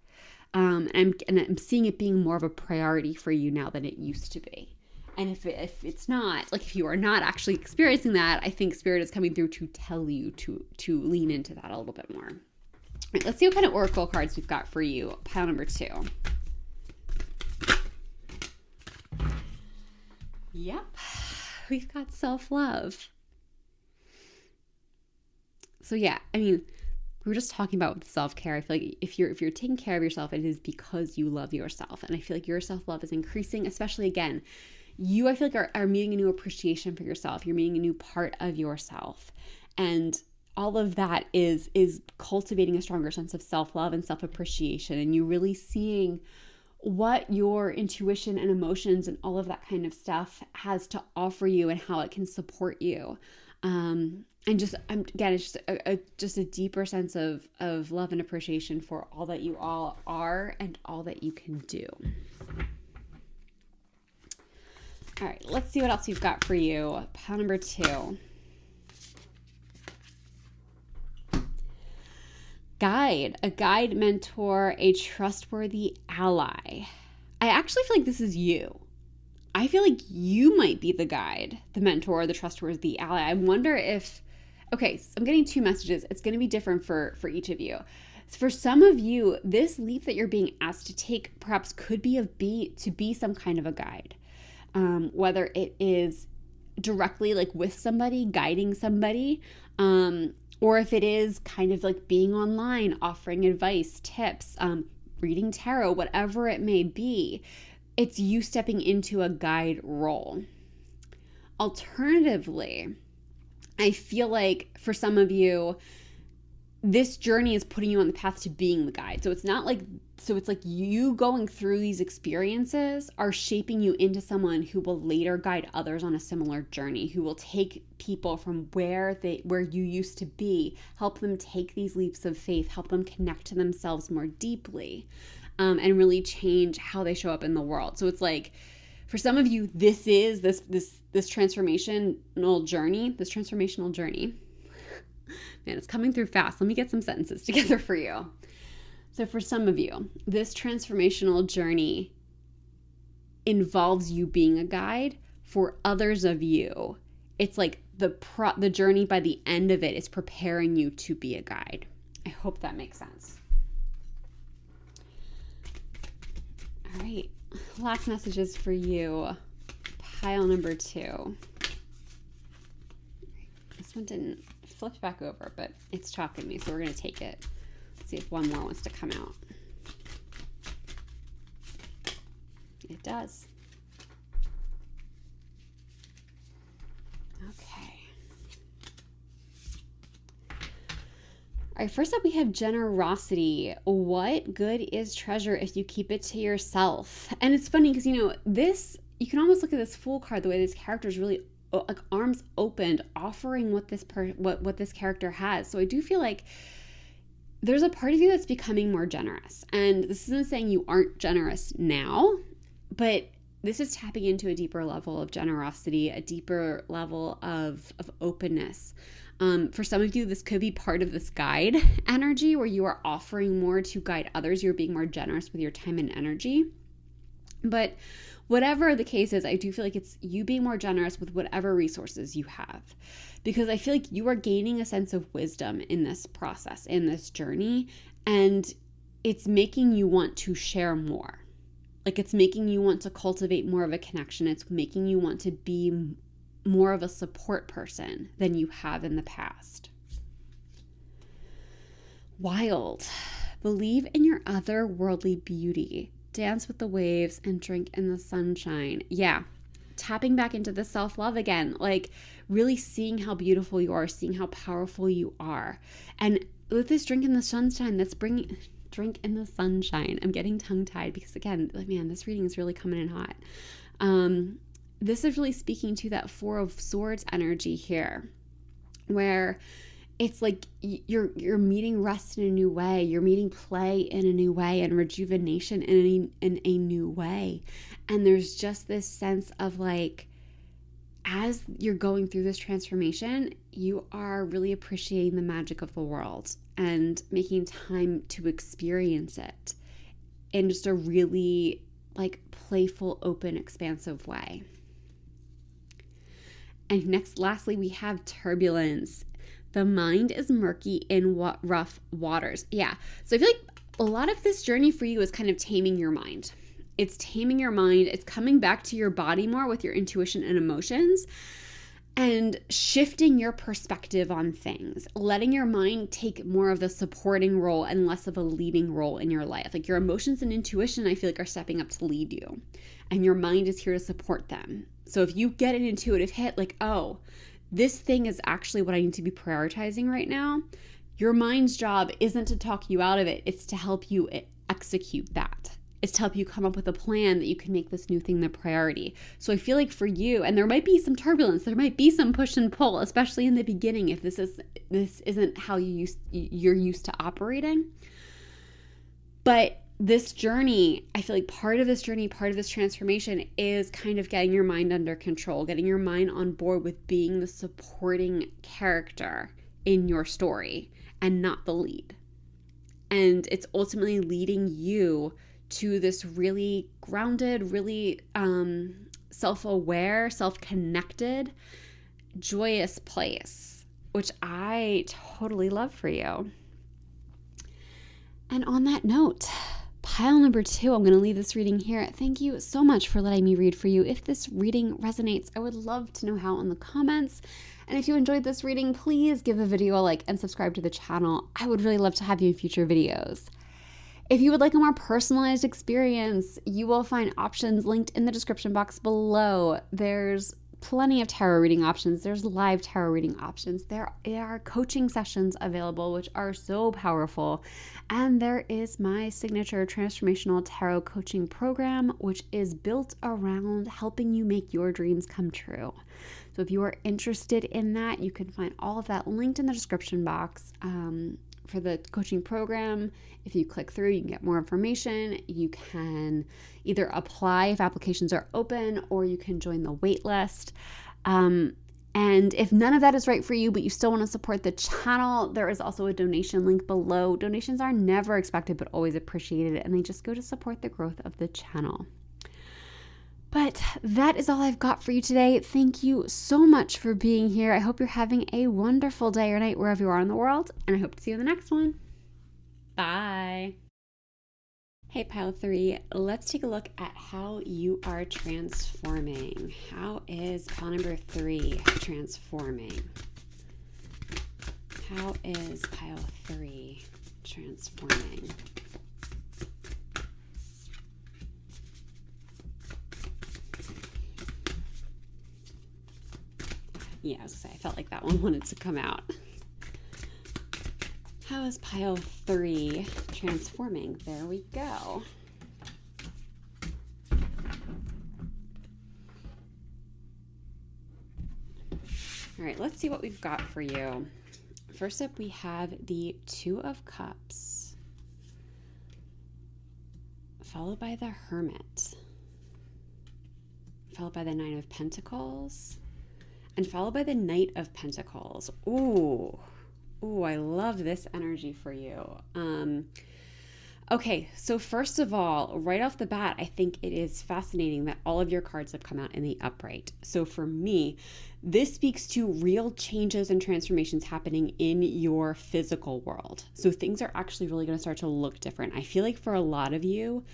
A: And I'm seeing it being more of a priority for you now than it used to be. And if it's not, like, if you are not actually experiencing that, I think Spirit is coming through to tell you to lean into that a little bit more. All right, let's see what kind of oracle cards we've got for you. Pile number 2. Yep, we've got self-love. So yeah, I mean, we were just talking about self-care. I feel like if you're taking care of yourself, it is because you love yourself. And I feel like your self-love is increasing, especially, again, I feel like are meeting a new appreciation for yourself. You're meeting a new part of yourself. And all of that is cultivating a stronger sense of self-love and self-appreciation. And you really seeing what your intuition and emotions and all of that kind of stuff has to offer you and how it can support you. And just, again, it's just a deeper sense of love and appreciation for all that you all are and all that you can do. All right, let's see what else you've got for you. Pile number 2. Guide, a guide, mentor, a trustworthy ally. I actually feel like this is you. I feel like you might be the guide, the mentor, the trustworthy ally. I wonder if, okay, so I'm getting 2 messages. It's going to be different for each of you. For some of you, this leap that you're being asked to take perhaps could be to be some kind of a guide. Whether it is directly like with somebody, guiding somebody, or if it is kind of like being online, offering advice, tips, reading tarot, whatever it may be, it's you stepping into a guide role. Alternatively, I feel like for some of you, this journey is putting you on the path to being the guide. So it's like you going through these experiences are shaping you into someone who will later guide others on a similar journey, who will take people from where you used to be, help them take these leaps of faith, help them connect to themselves more deeply, and really change how they show up in the world. So it's like, for some of you, this is this transformational journey. Man, it's coming through fast. Let me get some sentences together for you. So for some of you, this transformational journey involves you being a guide. For others of you, it's like the journey by the end of it is preparing you to be a guide. I hope that makes sense. All right, last messages for you. Pile number 2. This one didn't flip back over, but it's talking to me, so we're going to take it. See if one more wants to come out. It does. Okay. All right, first up we have generosity. What good is treasure if you keep it to yourself? And it's funny because, this, you can almost look at this Fool card, the way this character is really like arms opened, offering what this character has. So I do feel like there's a part of you that's becoming more generous. And this isn't saying you aren't generous now, but this is tapping into a deeper level of generosity, a deeper level of openness. For some of you, this could be part of this guide energy where you are offering more to guide others. You're being more generous with your time and energy. But whatever the case is, I do feel like it's you being more generous with whatever resources you have. Because I feel like you are gaining a sense of wisdom in this process, in this journey, and it's making you want to share more. Like, it's making you want to cultivate more of a connection. It's making you want to be more of a support person than you have in the past. Wild. Believe in your otherworldly beauty. Dance with the waves and drink in the sunshine. Yeah. Tapping back into the self-love again, like really seeing how beautiful you are, seeing how powerful you are. And with this drink in the sunshine, that's bringing drink in the sunshine. I'm getting tongue-tied because, again, like, man, this reading is really coming in hot. This is really speaking to that 4 of Swords energy here, where it's like you're meeting rest in a new way. You're meeting play in a new way and rejuvenation in a new way. And there's just this sense of like, as you're going through this transformation, you are really appreciating the magic of the world and making time to experience it in just a really like playful, open, expansive way. And lastly, we have turbulence. The mind is murky in rough waters. Yeah. So I feel like a lot of this journey for you is kind of taming your mind. It's taming your mind. It's coming back to your body more with your intuition and emotions and shifting your perspective on things, letting your mind take more of the supporting role and less of a leading role in your life. Like your emotions and intuition, I feel like, are stepping up to lead you, and your mind is here to support them. So if you get an intuitive hit, like, oh, this thing is actually what I need to be prioritizing right now, your mind's job isn't to talk you out of it. It's to help you execute that is to help you come up with a plan that you can make this new thing the priority. So I feel like for you, and there might be some turbulence, there might be some push and pull, especially in the beginning if this isn't how you're used to operating. But this journey, I feel like part of this journey, part of this transformation is kind of getting your mind under control, getting your mind on board with being the supporting character in your story and not the lead. And it's ultimately leading you to this really grounded, really self-aware, self-connected, joyous place, which I totally love for you. And on that note, pile number 2, I'm going to leave this reading here. Thank you so much for letting me read for you. If this reading resonates, I would love to know how in the comments. And if you enjoyed this reading, please give the video a like and subscribe to the channel. I would really love to have you in future videos. If you would like a more personalized experience, you will find options linked in the description box below. There's plenty of tarot reading options. There's live tarot reading options. There are coaching sessions available, which are so powerful. And there is my signature transformational tarot coaching program, which is built around helping you make your dreams come true. So if you are interested in that, you can find all of that linked in the description box. For the coaching program, if you click through, you can get more information. You can either apply if applications are open, or you can join the wait list. And if none of that is right for you, but you still want to support the channel, there is also a donation link below. Donations are never expected, but always appreciated, and they just go to support the growth of the channel. But that is all I've got for you today. Thank you so much for being here. I hope you're having a wonderful day or night wherever you are in the world, and I hope to see you in the next one. Bye. Hey, Pile 3, let's take a look at how you are transforming. How is pile number 3 transforming? How is pile 3 transforming? Yeah, I was gonna say, I felt like that one wanted to come out. How is pile 3 transforming? There we go. All right, let's see what we've got for you. First up, we have the 2 of Cups, followed by the Hermit, followed by the 9 of Pentacles, and followed by the Knight of Pentacles. Ooh, I love this energy for you. Okay, so first of all, right off the bat, I think it is fascinating that all of your cards have come out in the upright. So for me, this speaks to real changes and transformations happening in your physical world. So things are actually really going to start to look different. I feel like for a lot of you,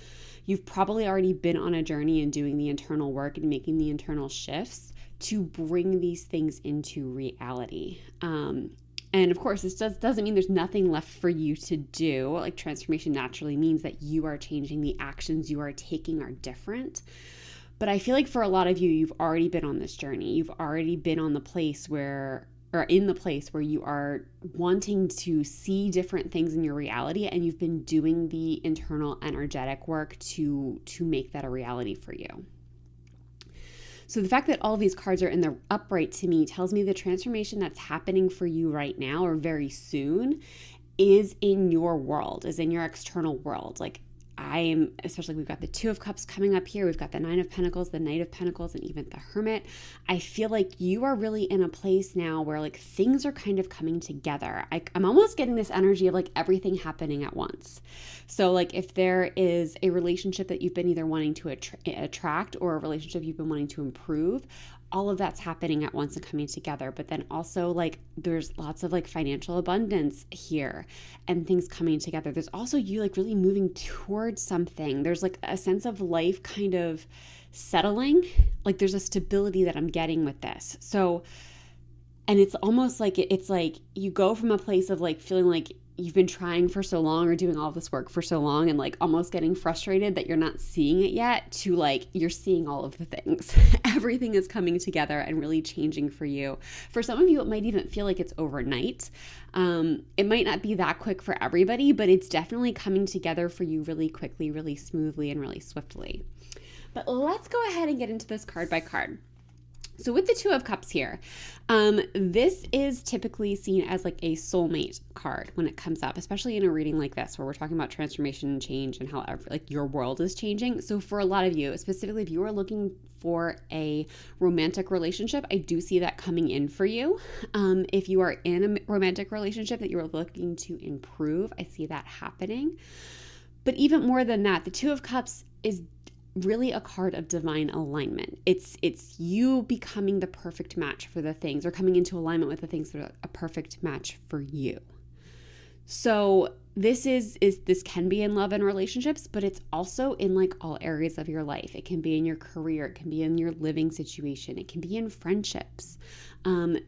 A: you've probably already been on a journey and doing the internal work and making the internal shifts to bring these things into reality. And of course, this doesn't mean there's nothing left for you to do. Like, transformation naturally means that you are changing, the actions you are taking are different. But I feel like for a lot of you, you've already been on this journey. You've already been on the place where, or in the place where you are wanting to see different things in your reality, and you've been doing the internal energetic work to make that a reality for you. So the fact that all of these cards are in the upright to me tells me the transformation that's happening for you right now or very soon is in your world, is in your external world. Like, especially we've got the 2 of Cups coming up here. We've got the 9 of Pentacles, the Knight of Pentacles, and even the Hermit. I feel like you are really in a place now where like things are kind of coming together. I'm almost getting this energy of like everything happening at once. So like if there is a relationship that you've been either wanting to attract or a relationship you've been wanting to improve, all of that's happening at once and coming together. But then also like there's lots of like financial abundance here and things coming together. There's also you like really moving towards something. There's like a sense of life kind of settling. Like there's a stability that I'm getting with this. So, and it's almost like it's like you go from a place of like feeling like you've been trying for so long or doing all this work for so long and like almost getting frustrated that you're not seeing it yet, to like you're seeing all of the things. Everything is coming together and really changing for you. For some of you, it might even feel like it's overnight. It might not be that quick for everybody, but it's definitely coming together for you really quickly, really smoothly, and really swiftly. But let's go ahead and get into this card by card. So with the Two of Cups here, this is typically seen as like a soulmate card when it comes up, especially in a reading like this where we're talking about transformation and change and how like your world is changing. So for a lot of you, specifically if you are looking for a romantic relationship, I do see that coming in for you. If you are in a romantic relationship that you are looking to improve, I see that happening. But even more than that, the Two of Cups is really a card of divine alignment. It's you becoming the perfect match for the things, or coming into alignment with the things that are a perfect match for you. So this can be in love and relationships, but it's also in like all areas of your life. It can be in your career, it can be in your living situation, it can be in friendships.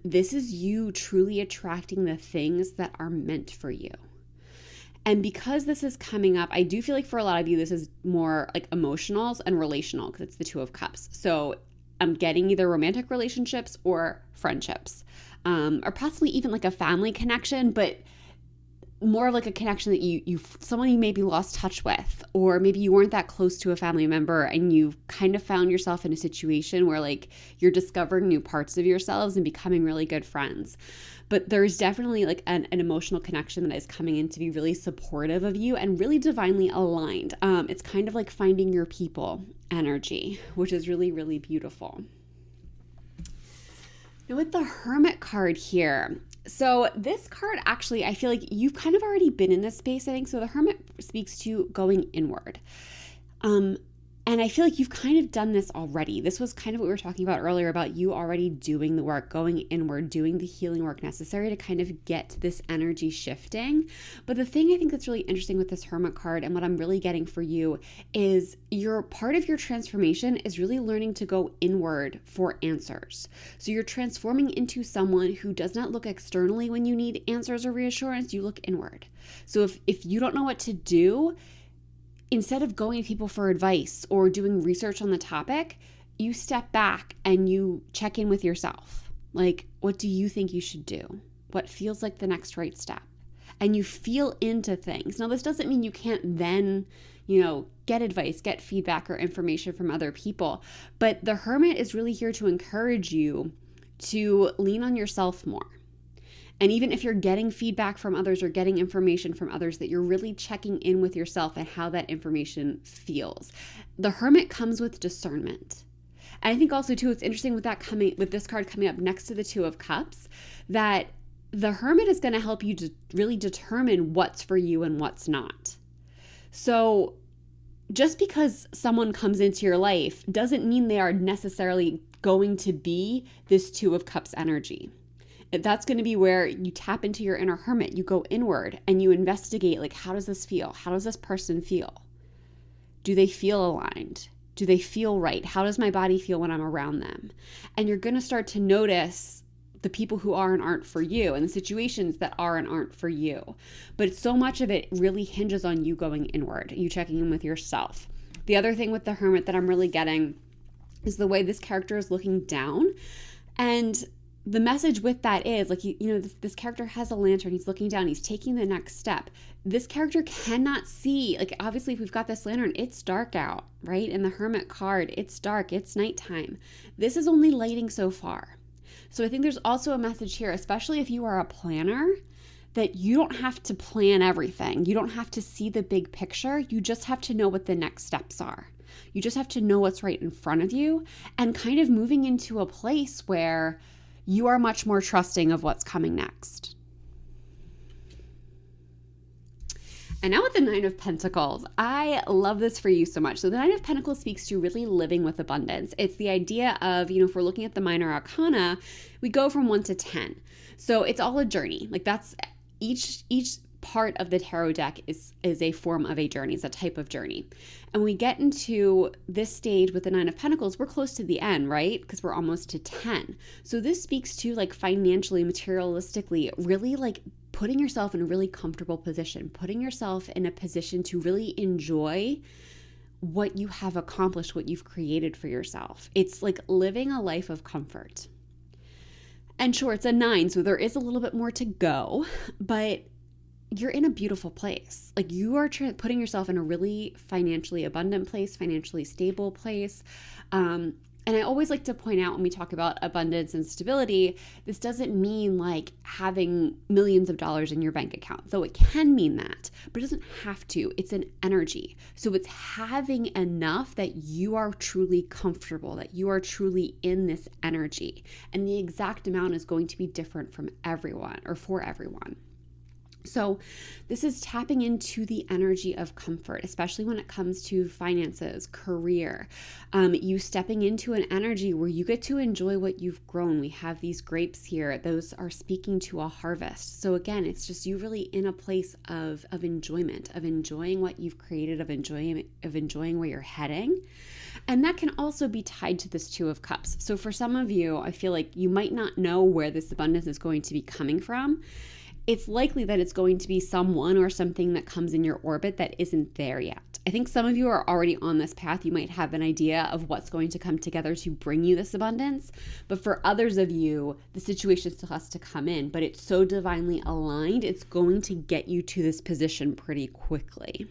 A: This is you truly attracting the things that are meant for you. And because this is coming up, I do feel like for a lot of you, this is more like emotional and relational because it's the Two of Cups. So I'm getting either romantic relationships or friendships, or possibly even like a family connection, but more of like a connection that someone you maybe lost touch with, or maybe you weren't that close to a family member and you've kind of found yourself in a situation where like you're discovering new parts of yourselves and becoming really good friends. But there's definitely like an emotional connection that is coming in to be really supportive of you and really divinely aligned. It's kind of like finding your people energy, which is really, really beautiful. Now with the Hermit card here, so this card actually, I feel like you've kind of already been in this space, I think. So the Hermit speaks to going inward. And I feel like you've kind of done this already. This was kind of what we were talking about earlier about you already doing the work, going inward, doing the healing work necessary to kind of get this energy shifting. But the thing I think that's really interesting with this Hermit card and what I'm really getting for you is part of your transformation is really learning to go inward for answers. So you're transforming into someone who does not look externally when you need answers or reassurance, you look inward. So if you don't know what to do, instead of going to people for advice or doing research on the topic, you step back and you check in with yourself. Like, what do you think you should do? What feels like the next right step? And you feel into things. Now, this doesn't mean you can't then, get advice, get feedback or information from other people. But the Hermit is really here to encourage you to lean on yourself more. And even if you're getting feedback from others or getting information from others, that you're really checking in with yourself and how that information feels. The Hermit comes with discernment. And I think also too, it's interesting with this card coming up next to the Two of Cups, that the Hermit is going to help you to really determine what's for you and what's not. So just because someone comes into your life doesn't mean they are necessarily going to be this Two of Cups energy. That's going to be where you tap into your inner hermit. You go inward and you investigate, like, how does this feel? How does this person feel? Do they feel aligned? Do they feel right? How does my body feel when I'm around them? And you're going to start to notice the people who are and aren't for you and the situations that are and aren't for you. But so much of it really hinges on you going inward, you checking in with yourself. The other thing with the Hermit that I'm really getting is the way this character is looking down. And the message with that is, like, this character has a lantern. He's looking down. He's taking the next step. This character cannot see. Like, obviously, if we've got this lantern, it's dark out, right? In the Hermit card, it's dark. It's nighttime. This is only lighting so far. So I think there's also a message here, especially if you are a planner, that you don't have to plan everything. You don't have to see the big picture. You just have to know what the next steps are. You just have to know what's right in front of you and kind of moving into a place where you are much more trusting of what's coming next. And now with the Nine of Pentacles, I love this for you so much. So the Nine of Pentacles speaks to really living with abundance. It's the idea of, if we're looking at the minor arcana, we go from 1 to 10. So it's all a journey. Like, that's each part of the tarot deck is a form of a journey. It's a type of journey. And we get into this stage with the Nine of Pentacles, we're close to the end, right? Because we're almost to 10. So this speaks to, like, financially, materialistically, really like putting yourself in a really comfortable position, putting yourself in a position to really enjoy what you have accomplished, what you've created for yourself. It's like living a life of comfort. And sure, it's a 9, so there is a little bit more to go, but you're in a beautiful place. Like you are putting yourself in a really financially abundant place, financially stable place. And I always like to point out when we talk about abundance and stability, this doesn't mean like having millions of dollars in your bank account, though it can mean that, but it doesn't have to. It's an energy. So it's having enough that you are truly comfortable, that you are truly in this energy. And the exact amount is going to be different from everyone or for everyone. So this is tapping into the energy of comfort, especially when it comes to finances, career, you stepping into an energy where you get to enjoy what you've grown. We have these grapes here. Those are speaking to a harvest. So again, it's just you really in a place of enjoyment, of enjoying what you've created, of enjoying where you're heading. And that can also be tied to this 2 of Cups. So for some of you, I feel like you might not know where this abundance is going to be coming from. It's likely that it's going to be someone or something that comes in your orbit that isn't there yet. I think some of you are already on this path. You might have an idea of what's going to come together to bring you this abundance. But for others of you, the situation still has to come in, but it's so divinely aligned, it's going to get you to this position pretty quickly.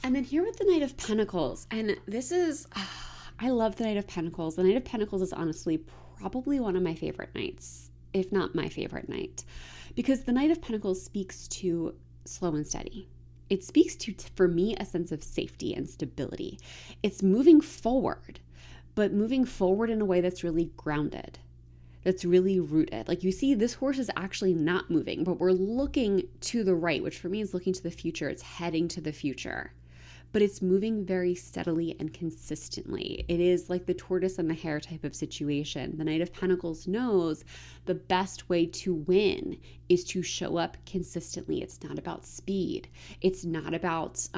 A: And then here with the Knight of Pentacles, and this is, I love the Knight of Pentacles. The Knight of Pentacles is honestly probably one of my favorite knights, if not my favorite knight, because the Knight of Pentacles speaks to slow and steady. It speaks to, for me, a sense of safety and stability. It's moving forward, but moving forward in a way that's really grounded, that's really rooted. Like you see, this horse is actually not moving, but we're looking to the right, which for me is looking to the future. It's heading to the future. But it's moving very steadily and consistently. It is like the tortoise and the hare type of situation. The Knight of Pentacles knows the best way to win is to show up consistently. It's not about speed. It's not about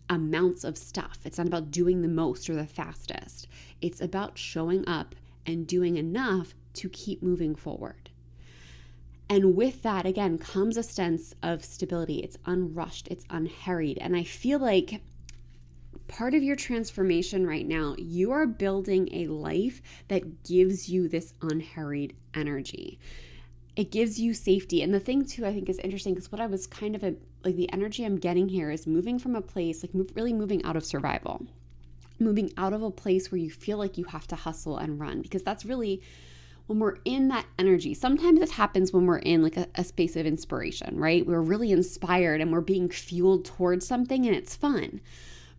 A: amounts of stuff. It's not about doing the most or the fastest. It's about showing up and doing enough to keep moving forward. And with that, again, comes a sense of stability. It's unrushed. It's unhurried. And I feel like part of your transformation right now, you are building a life that gives you this unhurried energy. It gives you safety. And the thing too, I think is interesting because what I was kind of like the energy I'm getting here is moving from a place, like really moving out of survival, moving out of a place where you feel like you have to hustle and run, because that's really when we're in that energy. Sometimes it happens when we're in like a space of inspiration, right? We're really inspired and we're being fueled towards something and it's fun.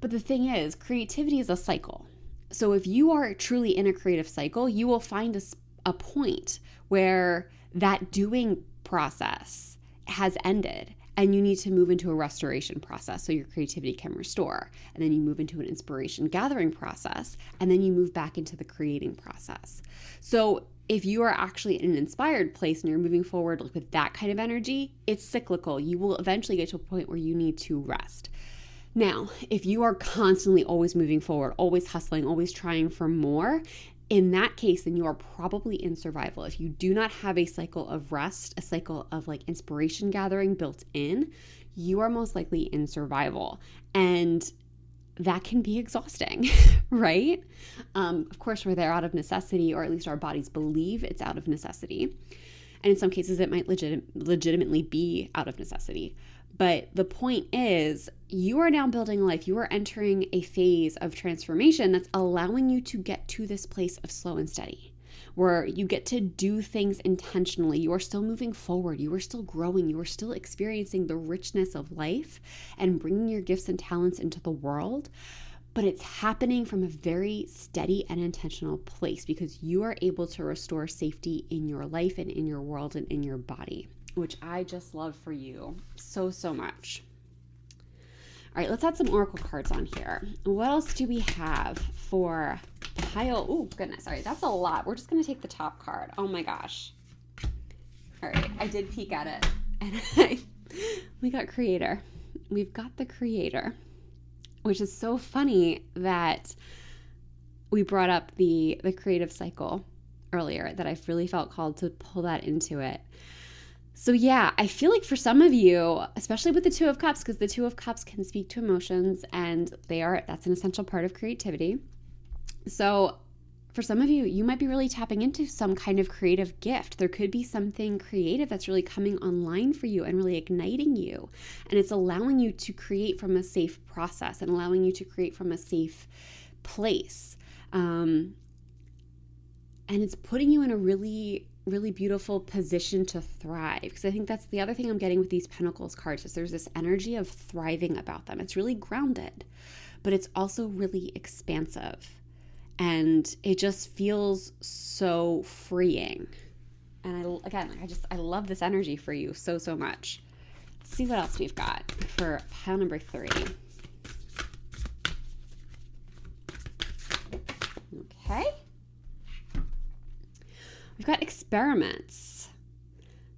A: But the thing is, creativity is a cycle. So if you are truly in a creative cycle, you will find a point where that doing process has ended and you need to move into a restoration process so your creativity can restore. And then you move into an inspiration gathering process, and then you move back into the creating process. So if you are actually in an inspired place and you're moving forward with that kind of energy, it's cyclical. You will eventually get to a point where you need to rest. Now, if you are constantly always moving forward, always hustling, always trying for more, in that case, then you are probably in survival. If you do not have a cycle of rest, a cycle of like inspiration gathering built in, you are most likely in survival. And that can be exhausting, right? Of course, we're there out of necessity, or at least our bodies believe it's out of necessity. And in some cases, it might legitimately be out of necessity. But the point is, you are now building a life. You are entering a phase of transformation that's allowing you to get to this place of slow and steady, where you get to do things intentionally. You are still moving forward. You are still growing. You are still experiencing the richness of life and bringing your gifts and talents into the world. But it's happening from a very steady and intentional place because you are able to restore safety in your life and in your world and in your body, which I just love for you so, so much. All right, let's add some oracle cards on here. What else do we have for pile? Oh, goodness. All right, that's a lot. We're just going to take the top card. Oh, my gosh. All right, I did peek at it. And we got Creator. We've got the Creator, which is so funny that we brought up the creative cycle earlier, that I really felt called to pull that into it. So yeah, I feel like for some of you, especially with the Two of Cups, because the Two of Cups can speak to emotions and that's an essential part of creativity. So for some of you, you might be really tapping into some kind of creative gift. There could be something creative that's really coming online for you and really igniting you. And it's allowing you to create from a safe process and allowing you to create from a safe place. And it's putting you in a really, really beautiful position to thrive. Because I think that's the other thing I'm getting with these Pentacles cards is there's this energy of thriving about them. It's really grounded, but it's also really expansive. And it just feels so freeing. And I love this energy for you so, so much. Let's see what else we've got for pile number 3. Okay. We've got experiments.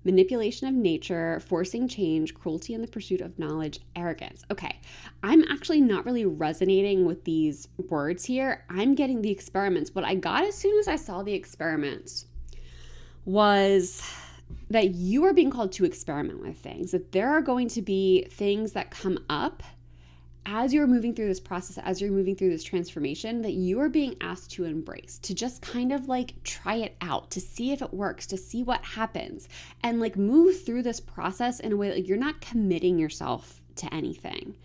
A: Manipulation of nature, forcing change, cruelty in the pursuit of knowledge, arrogance. Okay, I'm actually not really resonating with these words here. I'm getting the experiments. What I got as soon as I saw the experiments was that you are being called to experiment with things, that there are going to be things that come up as you're moving through this process, as you're moving through this transformation, that you are being asked to embrace, to just kind of like try it out, to see if it works, to see what happens, and like move through this process in a way that you're not committing yourself to anything.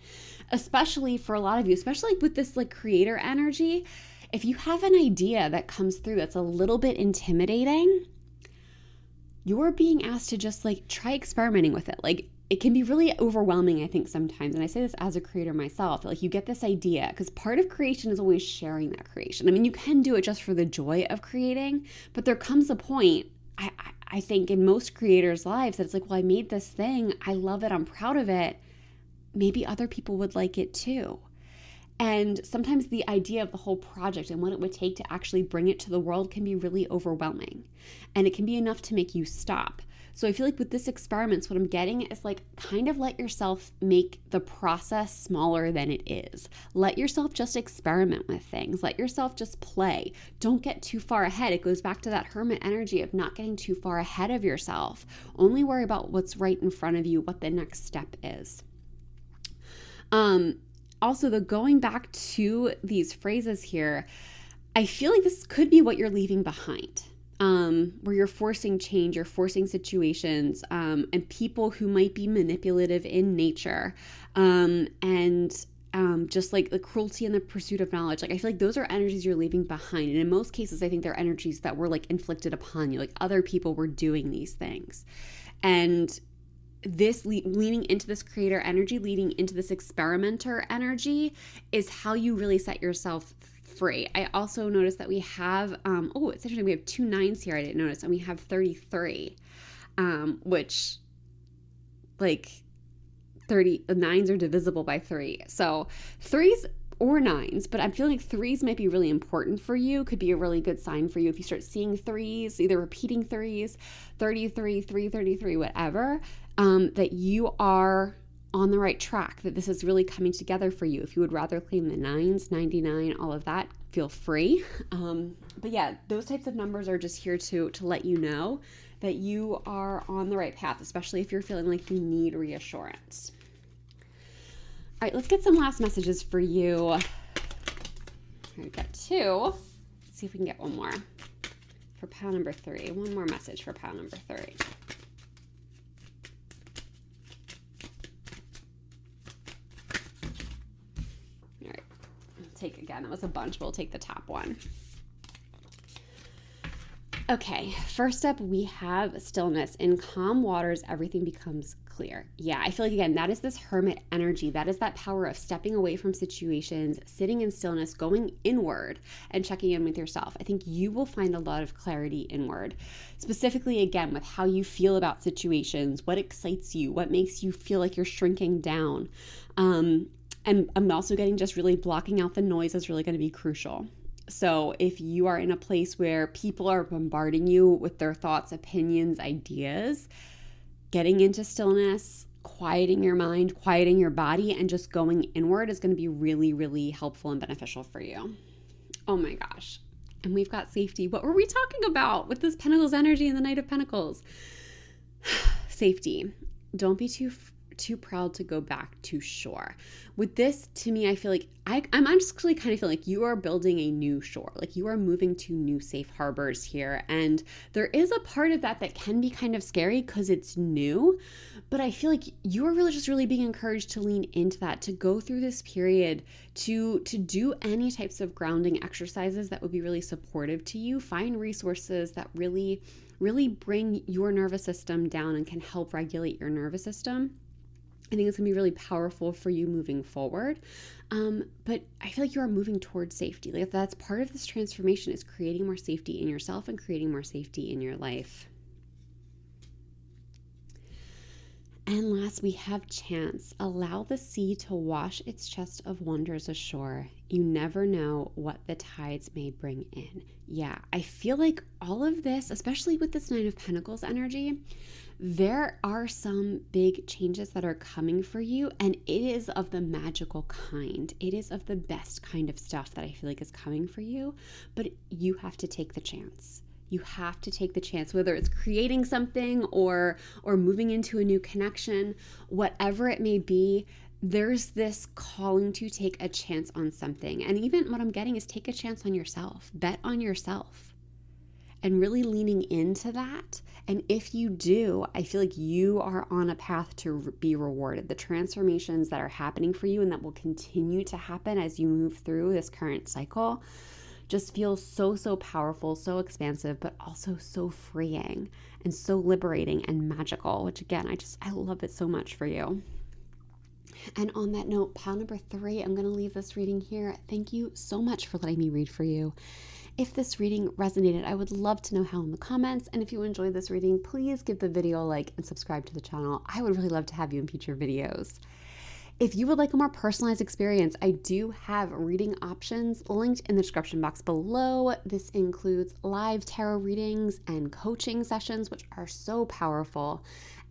A: Especially for a lot of you, especially with this like creator energy, if you have an idea that comes through that's a little bit intimidating, you're being asked to just like try experimenting with it. Like, it can be really overwhelming, I think, sometimes. And I say this as a creator myself. Like, you get this idea, because part of creation is always sharing that creation. I mean, you can do it just for the joy of creating, but there comes a point, I think, in most creators' lives that it's like, well, I made this thing. I love it. I'm proud of it. Maybe other people would like it too. And sometimes the idea of the whole project and what it would take to actually bring it to the world can be really overwhelming. And it can be enough to make you stop. So I feel like with this experiments, what I'm getting is like, kind of let yourself make the process smaller than it is. Let yourself just experiment with things. Let yourself just play. Don't get too far ahead. It goes back to that hermit energy of not getting too far ahead of yourself. Only worry about what's right in front of you, what the next step is. Also, the going back to these phrases here, I feel like this could be what you're leaving behind. Where you're forcing change, you're forcing situations, and people who might be manipulative in nature, and just like the cruelty and the pursuit of knowledge. Like, I feel like those are energies you're leaving behind. And in most cases, I think they're energies that were like inflicted upon you, like other people were doing these things. And this leaning into this creator energy, leading into this experimenter energy is how you really set yourself free. I also noticed that we have, it's interesting, we have 2 9s here I didn't notice, and we have 33, which like 30, the 9s are divisible by 3. So 3s or 9s, but I'm feeling like 3s might be really important for you, could be a really good sign for you if you start seeing 3s, either repeating 3s, 33, 333, whatever, that you are on the right track, that this is really coming together for you. If you would rather claim the 9s, 99, all of that, feel free. But yeah, those types of numbers are just here to let you know that you are on the right path, especially if you're feeling like you need reassurance. All right, let's get some last messages for you. We've got 2. Let's see if we can get one more for pile number 3. One more message for pile number 3. All right, take again. That was a bunch. We'll take the top one. Okay, first up, we have stillness. In calm waters, everything becomes clear. Yeah, I feel like, again, that is this hermit energy. That is that power of stepping away from situations, sitting in stillness, going inward, and checking in with yourself. I think you will find a lot of clarity inward, specifically, again, with how you feel about situations, what excites you, what makes you feel like you're shrinking down. And I'm also getting just really blocking out the noise is really going to be crucial. So if you are in a place where people are bombarding you with their thoughts, opinions, ideas, getting into stillness, quieting your mind, quieting your body, and just going inward is going to be really, really helpful and beneficial for you. Oh my gosh. And we've got safety. What were we talking about with this Pentacles energy and the Knight of Pentacles? safety. Don't be too proud to go back to shore. With this, to me, I feel like I'm actually kind of feeling like you are building a new shore. Like you are moving to new safe harbors here. And there is a part of that that can be kind of scary because it's new. But I feel like you're really being encouraged to lean into that, to go through this period, to do any types of grounding exercises that would be really supportive to you. Find resources that really bring your nervous system down and can help regulate your nervous system. I think it's going to be really powerful for you moving forward. But I feel like you are moving towards safety. Like that's part of this transformation, is creating more safety in yourself and creating more safety in your life. And last, we have chance. Allow the sea to wash its chest of wonders ashore. You never know what the tides may bring in. Yeah, I feel like all of this, especially with this Nine of Pentacles energy, there are some big changes that are coming for you, and it is of the magical kind. It is of the best kind of stuff that I feel like is coming for you, but you have to take the chance. You have to take the chance, whether it's creating something or moving into a new connection, whatever it may be. There's this calling to take a chance on something. And even what I'm getting is take a chance on yourself. Bet on yourself. And really leaning into that. And if you do, I feel like you are on a path to be rewarded. The transformations that are happening for you and that will continue to happen as you move through this current cycle just feels so powerful, so expansive, but also so freeing and so liberating and magical, which again, I love it so much for you. And on that note, pile number 3, I'm going to leave this reading here. Thank you so much for letting me read for you. If this reading resonated, I would love to know how in the comments. And if you enjoyed this reading, please give the video a like and subscribe to the channel. I would really love to have you in future videos. If you would like a more personalized experience, I do have reading options linked in the description box below. This includes live tarot readings and coaching sessions, which are so powerful,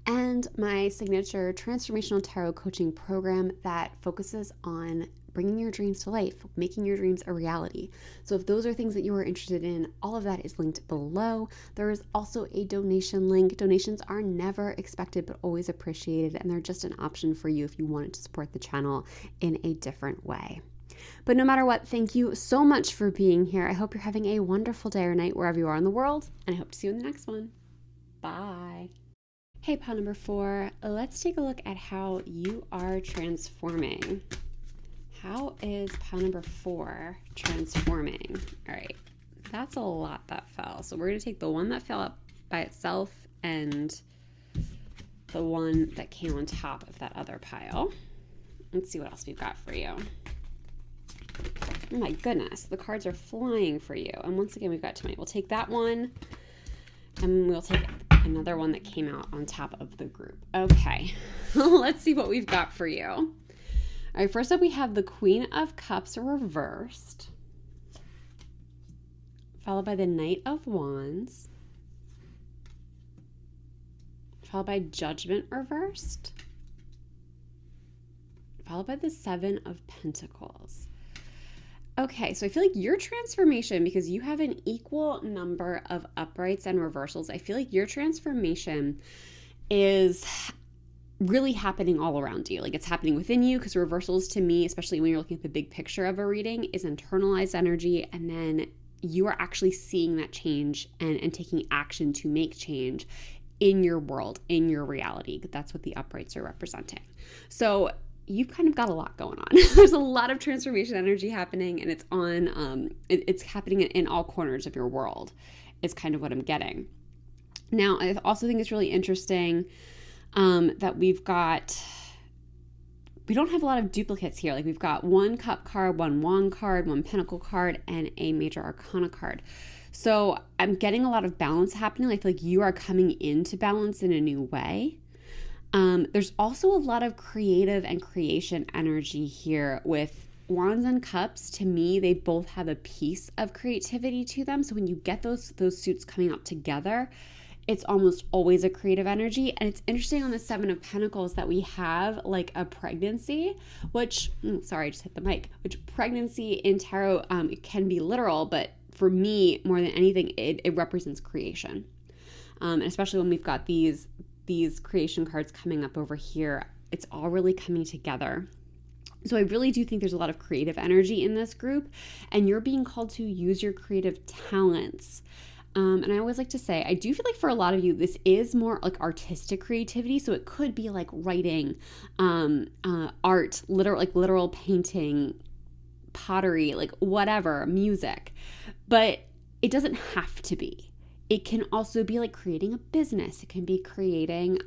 A: and my signature transformational tarot coaching program that focuses on bringing your dreams to life, making your dreams a reality. So if those are things that you are interested in, all of that is linked below. There is also a donation link. Donations are never expected, but always appreciated. And they're just an option for you if you wanted to support the channel in a different way. But no matter what, thank you so much for being here. I hope you're having a wonderful day or night wherever you are in the world. And I hope to see you in the next one. Bye. Hey, pile number 4, let's take a look at how you are transforming. How is pile number 4 transforming? All right, that's a lot that fell. So we're going to take the one that fell up by itself and the one that came on top of that other pile. Let's see what else we've got for you. Oh my goodness, the cards are flying for you. And once again, we've got tonight. We'll take that one and we'll take another one that came out on top of the group. Okay, let's see what we've got for you. All right, first up we have the Queen of Cups reversed, followed by the Knight of Wands, followed by Judgment reversed, followed by the Seven of Pentacles. Okay, so I feel like your transformation, because you have an equal number of uprights and reversals, I feel like your transformation is really happening all around you. Like it's happening within you, because reversals to me, especially when you're looking at the big picture of a reading, is internalized energy, and then you are actually seeing that change and taking action to make change in your world, in your reality. That's what the uprights are representing. So you've kind of got a lot going on. There's a lot of transformation energy happening, and it's happening in all corners of your world is kind of what I'm getting. Now, I also think it's really interesting that we don't have a lot of duplicates here. Like we've got one cup card, one wand card, one pentacle card, and a major arcana card. So I'm getting a lot of balance happening. I feel like you are coming into balance in a new way. There's also a lot of creative and creation energy here with Wands and Cups. To me, they both have a piece of creativity to them. So when you get those suits coming up together, it's almost always a creative energy. And it's interesting on the Seven of Pentacles that we have like a pregnancy, which, sorry, I just hit the mic, which pregnancy in tarot, it can be literal, but for me, more than anything, it represents creation. And especially when we've got these these creation cards coming up over here, it's all really coming together. So I really do think there's a lot of creative energy in this group, and you're being called to use your creative talents. And I always like to say, I do feel like for a lot of you, this is more like artistic creativity. So it could be like writing, art, literal painting, pottery, like whatever, music. But it doesn't have to be. It can also be like creating a business. It can be creating,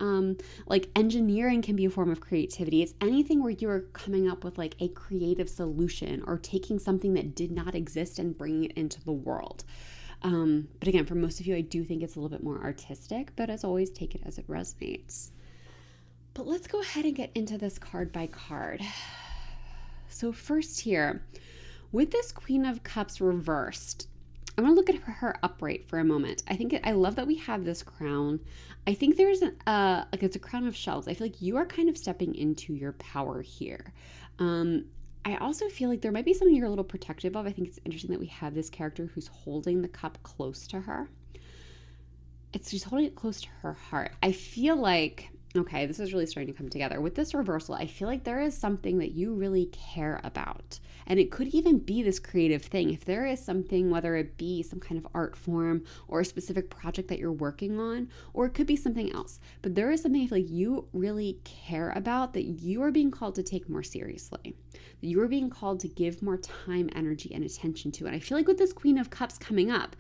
A: like engineering can be a form of creativity. It's anything where you're coming up with like a creative solution or taking something that did not exist and bringing it into the world. But again, for most of you, I do think it's a little bit more artistic, but as always, take it as it resonates. But let's go ahead and get into this card by card. So first here, with this Queen of Cups reversed, I want to look at her upright for a moment. I love that we have this crown. I think there's like it's a crown of shells. I feel like you are kind of stepping into your power here. I also feel like there might be something you're a little protective of. I think it's interesting that we have this character who's holding the cup close to her. She's holding it close to her heart. I feel like, okay, this is really starting to come together. With this reversal, I feel like there is something that you really care about. And it could even be this creative thing. If there is something, whether it be some kind of art form or a specific project that you're working on, or it could be something else. But there is something I feel like you really care about that you are being called to take more seriously. That you are being called to give more time, energy, and attention to. And I feel like with this Queen of Cups coming up,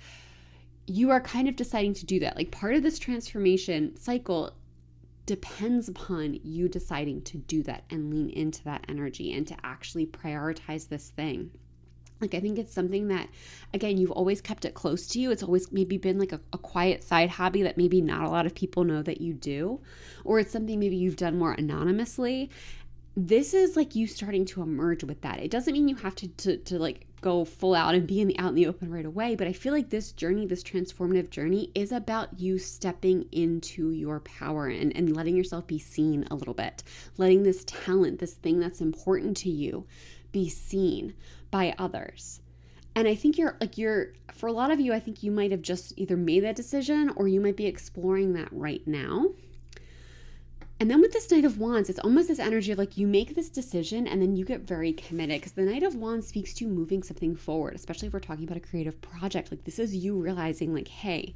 A: you are kind of deciding to do that. Like part of this transformation cycle depends upon you deciding to do that and lean into that energy and to actually prioritize this thing. Like, I think it's something that, again, you've always kept it close to you. It's always maybe been like a quiet side hobby that maybe not a lot of people know that you do, or it's something maybe you've done more anonymously. This is like you starting to emerge with that. It doesn't mean you have to like go full out and be out in the open right away. But I feel like this journey, this transformative journey, is about you stepping into your power and letting yourself be seen a little bit, letting this talent, this thing that's important to you, be seen by others. And I think for a lot of you, I think you might have just either made that decision or you might be exploring that right now. And then with this Knight of Wands, it's almost this energy of like you make this decision and then you get very committed, because the Knight of Wands speaks to moving something forward, especially if we're talking about a creative project. Like this is you realizing like, hey,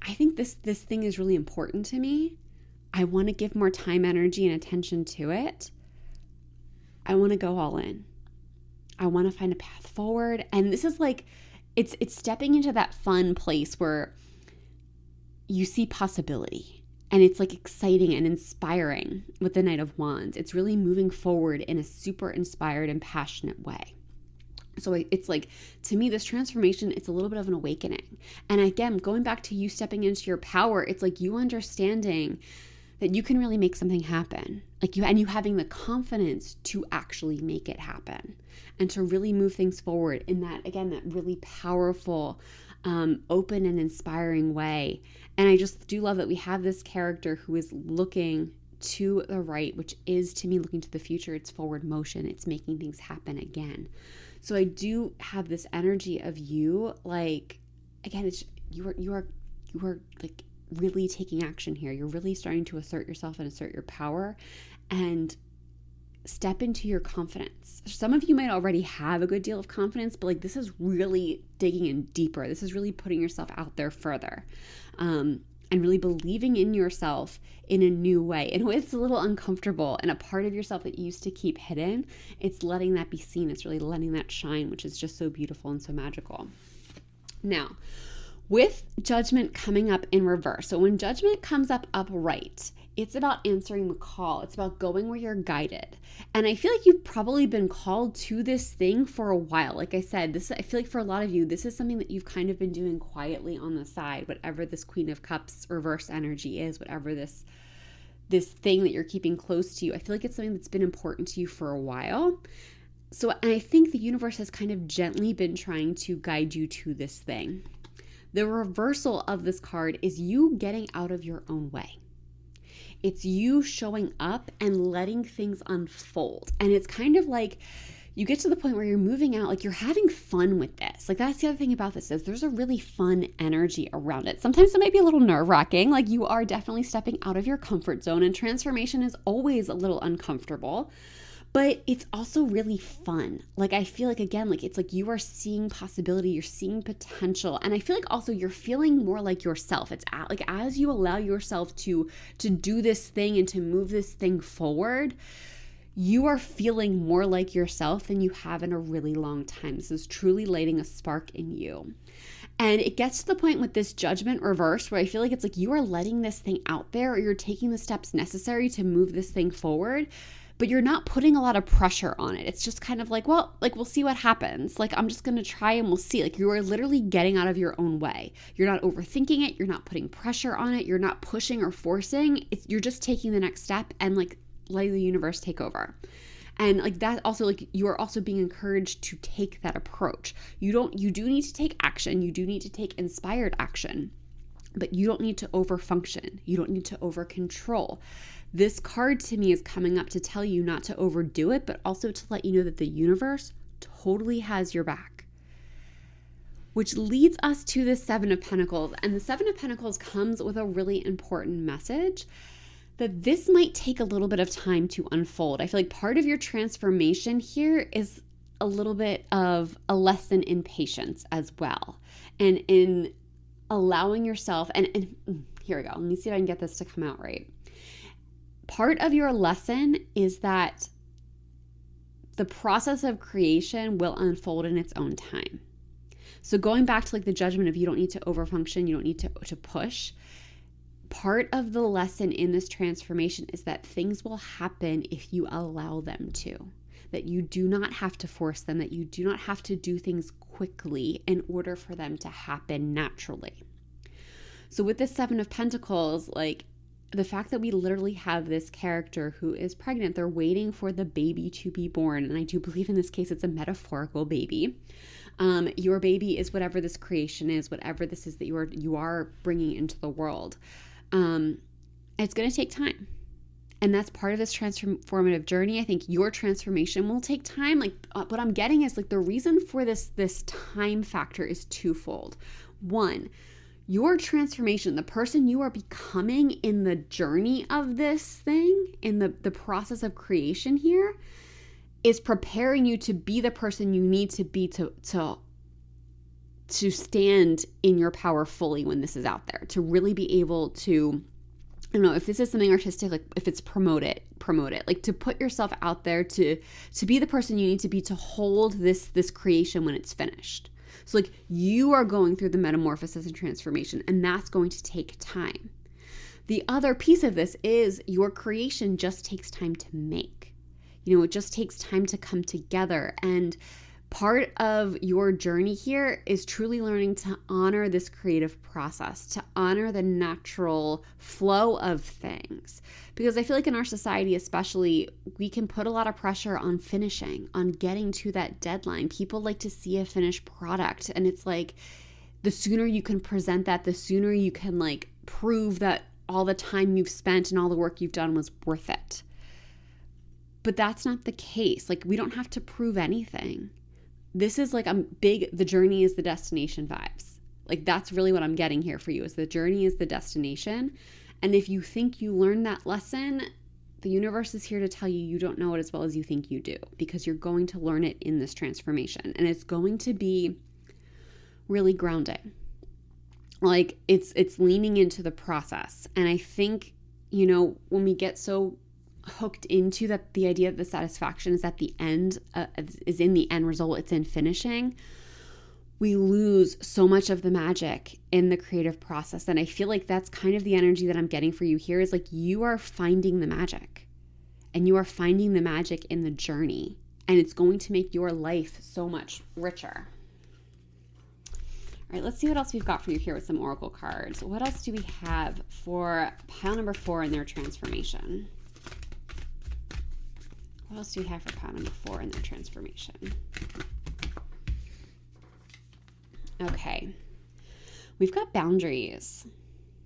A: I think this thing is really important to me. I want to give more time, energy, and attention to it. I want to go all in. I want to find a path forward. And this is like, it's stepping into that fun place where you see possibility. And it's like exciting and inspiring with the Knight of Wands. It's really moving forward in a super inspired and passionate way. So it's like, to me, this transformation, it's a little bit of an awakening. And again, going back to you stepping into your power, it's like you understanding that you can really make something happen. Like you having the confidence to actually make it happen and to really move things forward in that, again, that really powerful, open and inspiring way. And I just do love that we have this character who is looking to the right, which is, to me, looking to the future. It's forward motion. It's making things happen again. So I do have this energy of you, like, again, it's you are like really taking action here. You're really starting to assert yourself and assert your power and step into your confidence. Some of you might already have a good deal of confidence, but like this is really digging in deeper. This is really putting yourself out there further, and really believing in yourself in a new way. And it's a little uncomfortable, and a part of yourself that you used to keep hidden, it's letting that be seen. It's really letting that shine, which is just so beautiful and so magical. Now, with Judgment coming up in reverse. So when Judgment comes up upright, it's about answering the call. It's about going where you're guided. And I feel like you've probably been called to this thing for a while. Like I said, I feel like for a lot of you, this is something that you've kind of been doing quietly on the side, whatever this Queen of Cups reverse energy is, whatever this thing that you're keeping close to you. I feel like it's something that's been important to you for a while. So, and I think the universe has kind of gently been trying to guide you to this thing. The reversal of this card is you getting out of your own way. It's you showing up and letting things unfold. And it's kind of like you get to the point where you're moving out, like you're having fun with this. Like that's the other thing about this is there's a really fun energy around it. Sometimes it might be a little nerve-wracking. Like you are definitely stepping out of your comfort zone, and transformation is always a little uncomfortable, but it's also really fun. Like I feel like, again, like it's like you are seeing possibility, you're seeing potential. And I feel like also you're feeling more like yourself. It's like as you allow yourself to do this thing and to move this thing forward, you are feeling more like yourself than you have in a really long time. This is truly lighting a spark in you. And it gets to the point with this judgment reversed where I feel like it's like you are letting this thing out there, or you're taking the steps necessary to move this thing forward, but you're not putting a lot of pressure on it. It's just kind of like, well, like we'll see what happens. Like I'm just going to try and we'll see. Like you are literally getting out of your own way. You're not overthinking it. You're not putting pressure on it. You're not pushing or forcing. You're just taking the next step and like letting the universe take over. And like that also, like you are also being encouraged to take that approach. You do need to take action. You do need to take inspired action, but you don't need to overfunction. You don't need to over control. This card to me is coming up to tell you not to overdo it, but also to let you know that the universe totally has your back. Which leads us to the Seven of Pentacles. And the Seven of Pentacles comes with a really important message that this might take a little bit of time to unfold. I feel like part of your transformation here is a little bit of a lesson in patience as well. And in allowing yourself, and here we go. Let me see if I can get this to come out right. Part of your lesson is that the process of creation will unfold in its own time. So going back to like the judgment of you don't need to overfunction, you don't need to push. Part of the lesson in this transformation is that things will happen if you allow them to. That you do not have to force them, that you do not have to do things quickly in order for them to happen naturally. So with this Seven of Pentacles, like the fact that we literally have this character who is pregnant, they're waiting for the baby to be born. And I do believe in this case, it's a metaphorical baby. Your baby is whatever this creation is, whatever this is that you are bringing into the world. It's going to take time. And that's part of this transformative journey. I think your transformation will take time. Like what I'm getting is like the reason for this time factor is twofold. One, your transformation, the person you are becoming in the journey of this thing, in the process of creation here, is preparing you to be the person you need to be to stand in your power fully when this is out there, to really be able to, I don't know, if this is something artistic, like if it's promote it, like to put yourself out there to be the person you need to be to hold this creation when it's finished. So like you are going through the metamorphosis and transformation, and that's going to take time. The other piece of this is your creation just takes time to make. You know, it just takes time to come together. And part of your journey here is truly learning to honor this creative process, to honor the natural flow of things. Because I feel like in our society especially, we can put a lot of pressure on finishing, on getting to that deadline. People like to see a finished product, and it's like the sooner you can present that, the sooner you can like prove that all the time you've spent and all the work you've done was worth it. But that's not the case. Like we don't have to prove anything. This is like the journey is the destination vibes. Like that's really what I'm getting here for you, is the journey is the destination. And if you think you learned that lesson, the universe is here to tell you you don't know it as well as you think you do, because you're going to learn it in this transformation. And it's going to be really grounding. Like it's leaning into the process. And I think, you know, when we get so hooked into that, the idea that the satisfaction is at the end, is in the end result, it's in finishing, we lose so much of the magic in the creative process. And I feel like that's kind of the energy that I'm getting for you here, is like you are finding the magic, and you are finding the magic in the journey, and it's going to make your life so much richer. All right, let's see what else we've got for you here with some oracle cards. What else do we have for pile number 4 in their transformation? What else do we have for pile number 4 in their transformation? Okay. We've got boundaries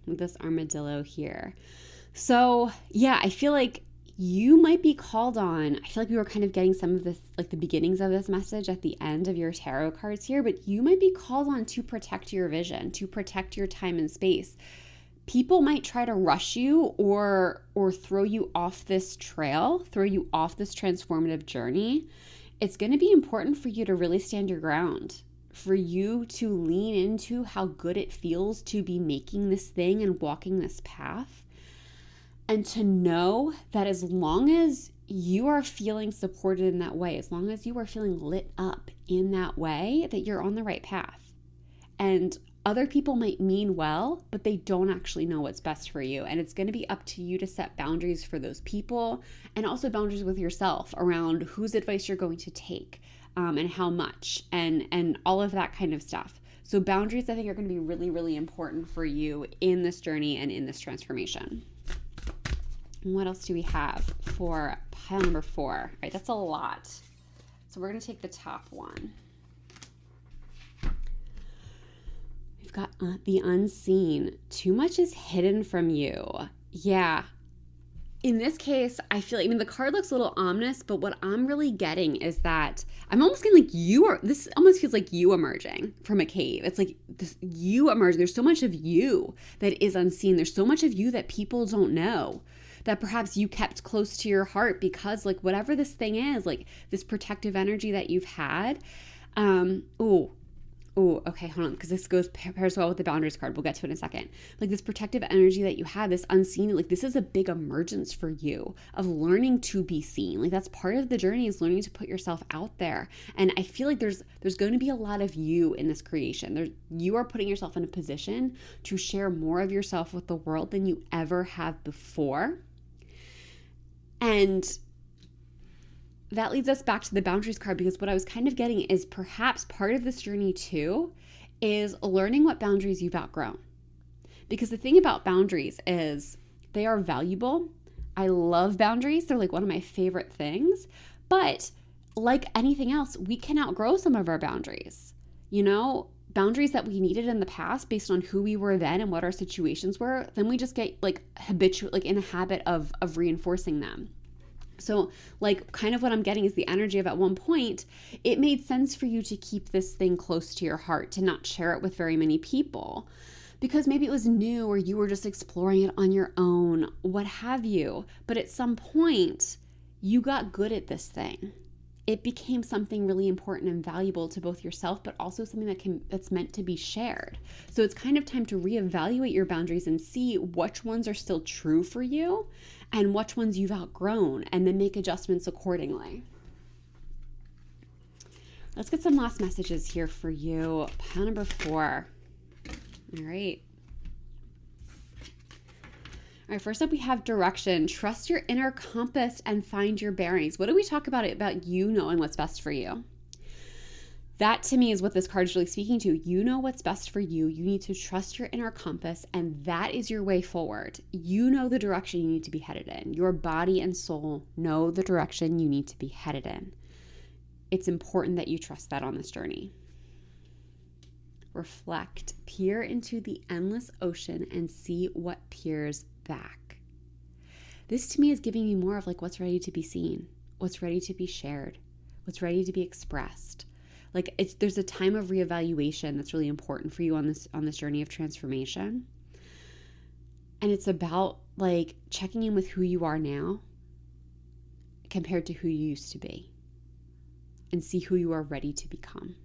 A: with this armadillo here. So, yeah, I feel like you might be called on. I feel like we were kind of getting some of this, like the beginnings of this message at the end of your tarot cards here, but you might be called on to protect your vision, to protect your time and space. People might try to rush you or throw you off this trail, throw you off this transformative journey. It's going to be important for you to really stand your ground, for you to lean into how good it feels to be making this thing and walking this path. And to know that as long as you are feeling supported in that way, as long as you are feeling lit up in that way, that you're on the right path. And other people might mean well, but they don't actually know what's best for you. And it's going to be up to you to set boundaries for those people, and also boundaries with yourself around whose advice you're going to take, and how much, and all of that kind of stuff. So boundaries, I think, are going to be really, really important for you in this journey and in this transformation. And what else do we have for pile number 4? All right, that's a lot. So we're going to take the top one. We've got the unseen. Too much is hidden from you. Yeah. In this case, I feel like, the card looks a little ominous, but what I'm really getting is that I'm almost getting like this almost feels like you emerging from a cave. It's like this, you emerging. There's so much of you that is unseen. There's so much of you that people don't know, that perhaps you kept close to your heart because, like, whatever this thing is, like this protective energy that you've had. Okay, hold on, because this pairs well with the boundaries card. We'll get to it in a second. Like this protective energy that you had, this unseen, like this is a big emergence for you of learning to be seen. Like that's part of the journey, is learning to put yourself out there. And I feel like there's going to be a lot of you in this creation. You are putting yourself in a position to share more of yourself with the world than you ever have before. And that leads us back to the boundaries card, because what I was kind of getting is perhaps part of this journey too is learning what boundaries you've outgrown. Because the thing about boundaries is they are valuable. I love boundaries. They're like one of my favorite things. But like anything else, we can outgrow some of our boundaries. Boundaries that we needed in the past based on who we were then and what our situations were, then we just get like habitual, like in a habit of reinforcing them. So like kind of what I'm getting is the energy of, at one point, it made sense for you to keep this thing close to your heart, to not share it with very many people, because maybe it was new or you were just exploring it on your own, what have you. But at some point, you got good at this thing. It became something really important and valuable to both yourself, but also something that's meant to be shared. So it's kind of time to reevaluate your boundaries and see which ones are still true for you and which ones you've outgrown, and then make adjustments accordingly. Let's get some last messages here for you. Pile number 4. All right. All right, first up we have direction. Trust your inner compass and find your bearings. What do we talk about you knowing what's best for you? That to me is what this card is really speaking to. You know what's best for you. You need to trust your inner compass, and that is your way forward. You know the direction you need to be headed in. Your body and soul know the direction you need to be headed in. It's important that you trust that on this journey. Reflect, peer into the endless ocean and see what peers back. This to me is giving me more of like what's ready to be seen, what's ready to be shared, what's ready to be expressed. Like there's a time of reevaluation that's really important for you on this journey of transformation. And it's about like checking in with who you are now compared to who you used to be, and see who you are ready to become.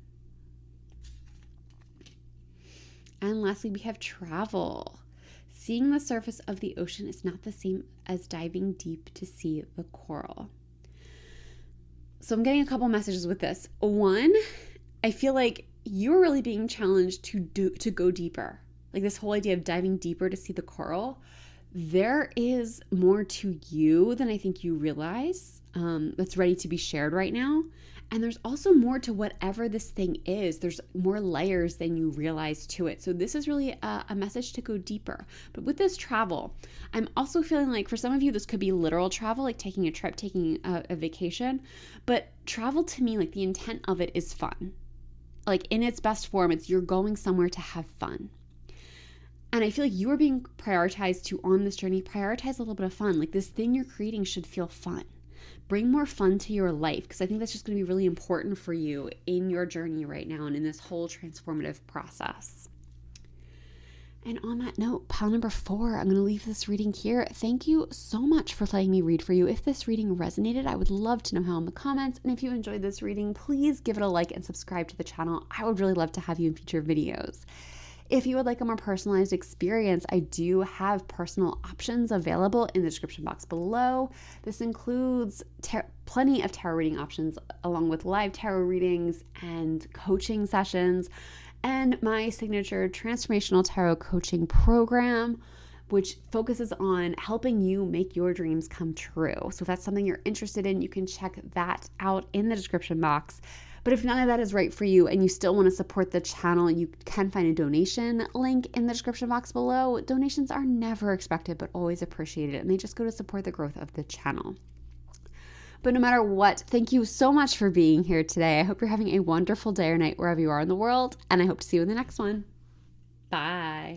A: And lastly, we have travel. Seeing the surface of the ocean is not the same as diving deep to see the coral. So I'm getting a couple messages with this. One, I feel like you're really being challenged to go deeper. Like this whole idea of diving deeper to see the coral. There is more to you than I think you realize, that's ready to be shared right now. And there's also more to whatever this thing is. There's more layers than you realize to it. So this is really a message to go deeper. But with this travel, I'm also feeling like for some of you, this could be literal travel, like taking a trip, taking a vacation. But travel to me, like the intent of it is fun. Like in its best form, it's you're going somewhere to have fun. And I feel like you are being prioritized to, on this journey, prioritize a little bit of fun. Like this thing you're creating should feel fun. Bring more fun to your life, because I think that's just going to be really important for you in your journey right now and in this whole transformative process. And on that note, pile number 4, I'm going to leave this reading here. Thank you so much for letting me read for you. If this reading resonated, I would love to know how in the comments. And if you enjoyed this reading, please give it a like and subscribe to the channel. I would really love to have you in future videos. If you would like a more personalized experience, I do have personal options available in the description box below. This includes plenty of tarot reading options, along with live tarot readings and coaching sessions, and my signature transformational tarot coaching program, which focuses on helping you make your dreams come true. So if that's something you're interested in, you can check that out in the description box. But if none of that is right for you and you still want to support the channel, you can find a donation link in the description box below. Donations are never expected, but always appreciated, and they just go to support the growth of the channel. But no matter what, thank you so much for being here today. I hope you're having a wonderful day or night wherever you are in the world, and I hope to see you in the next one. Bye.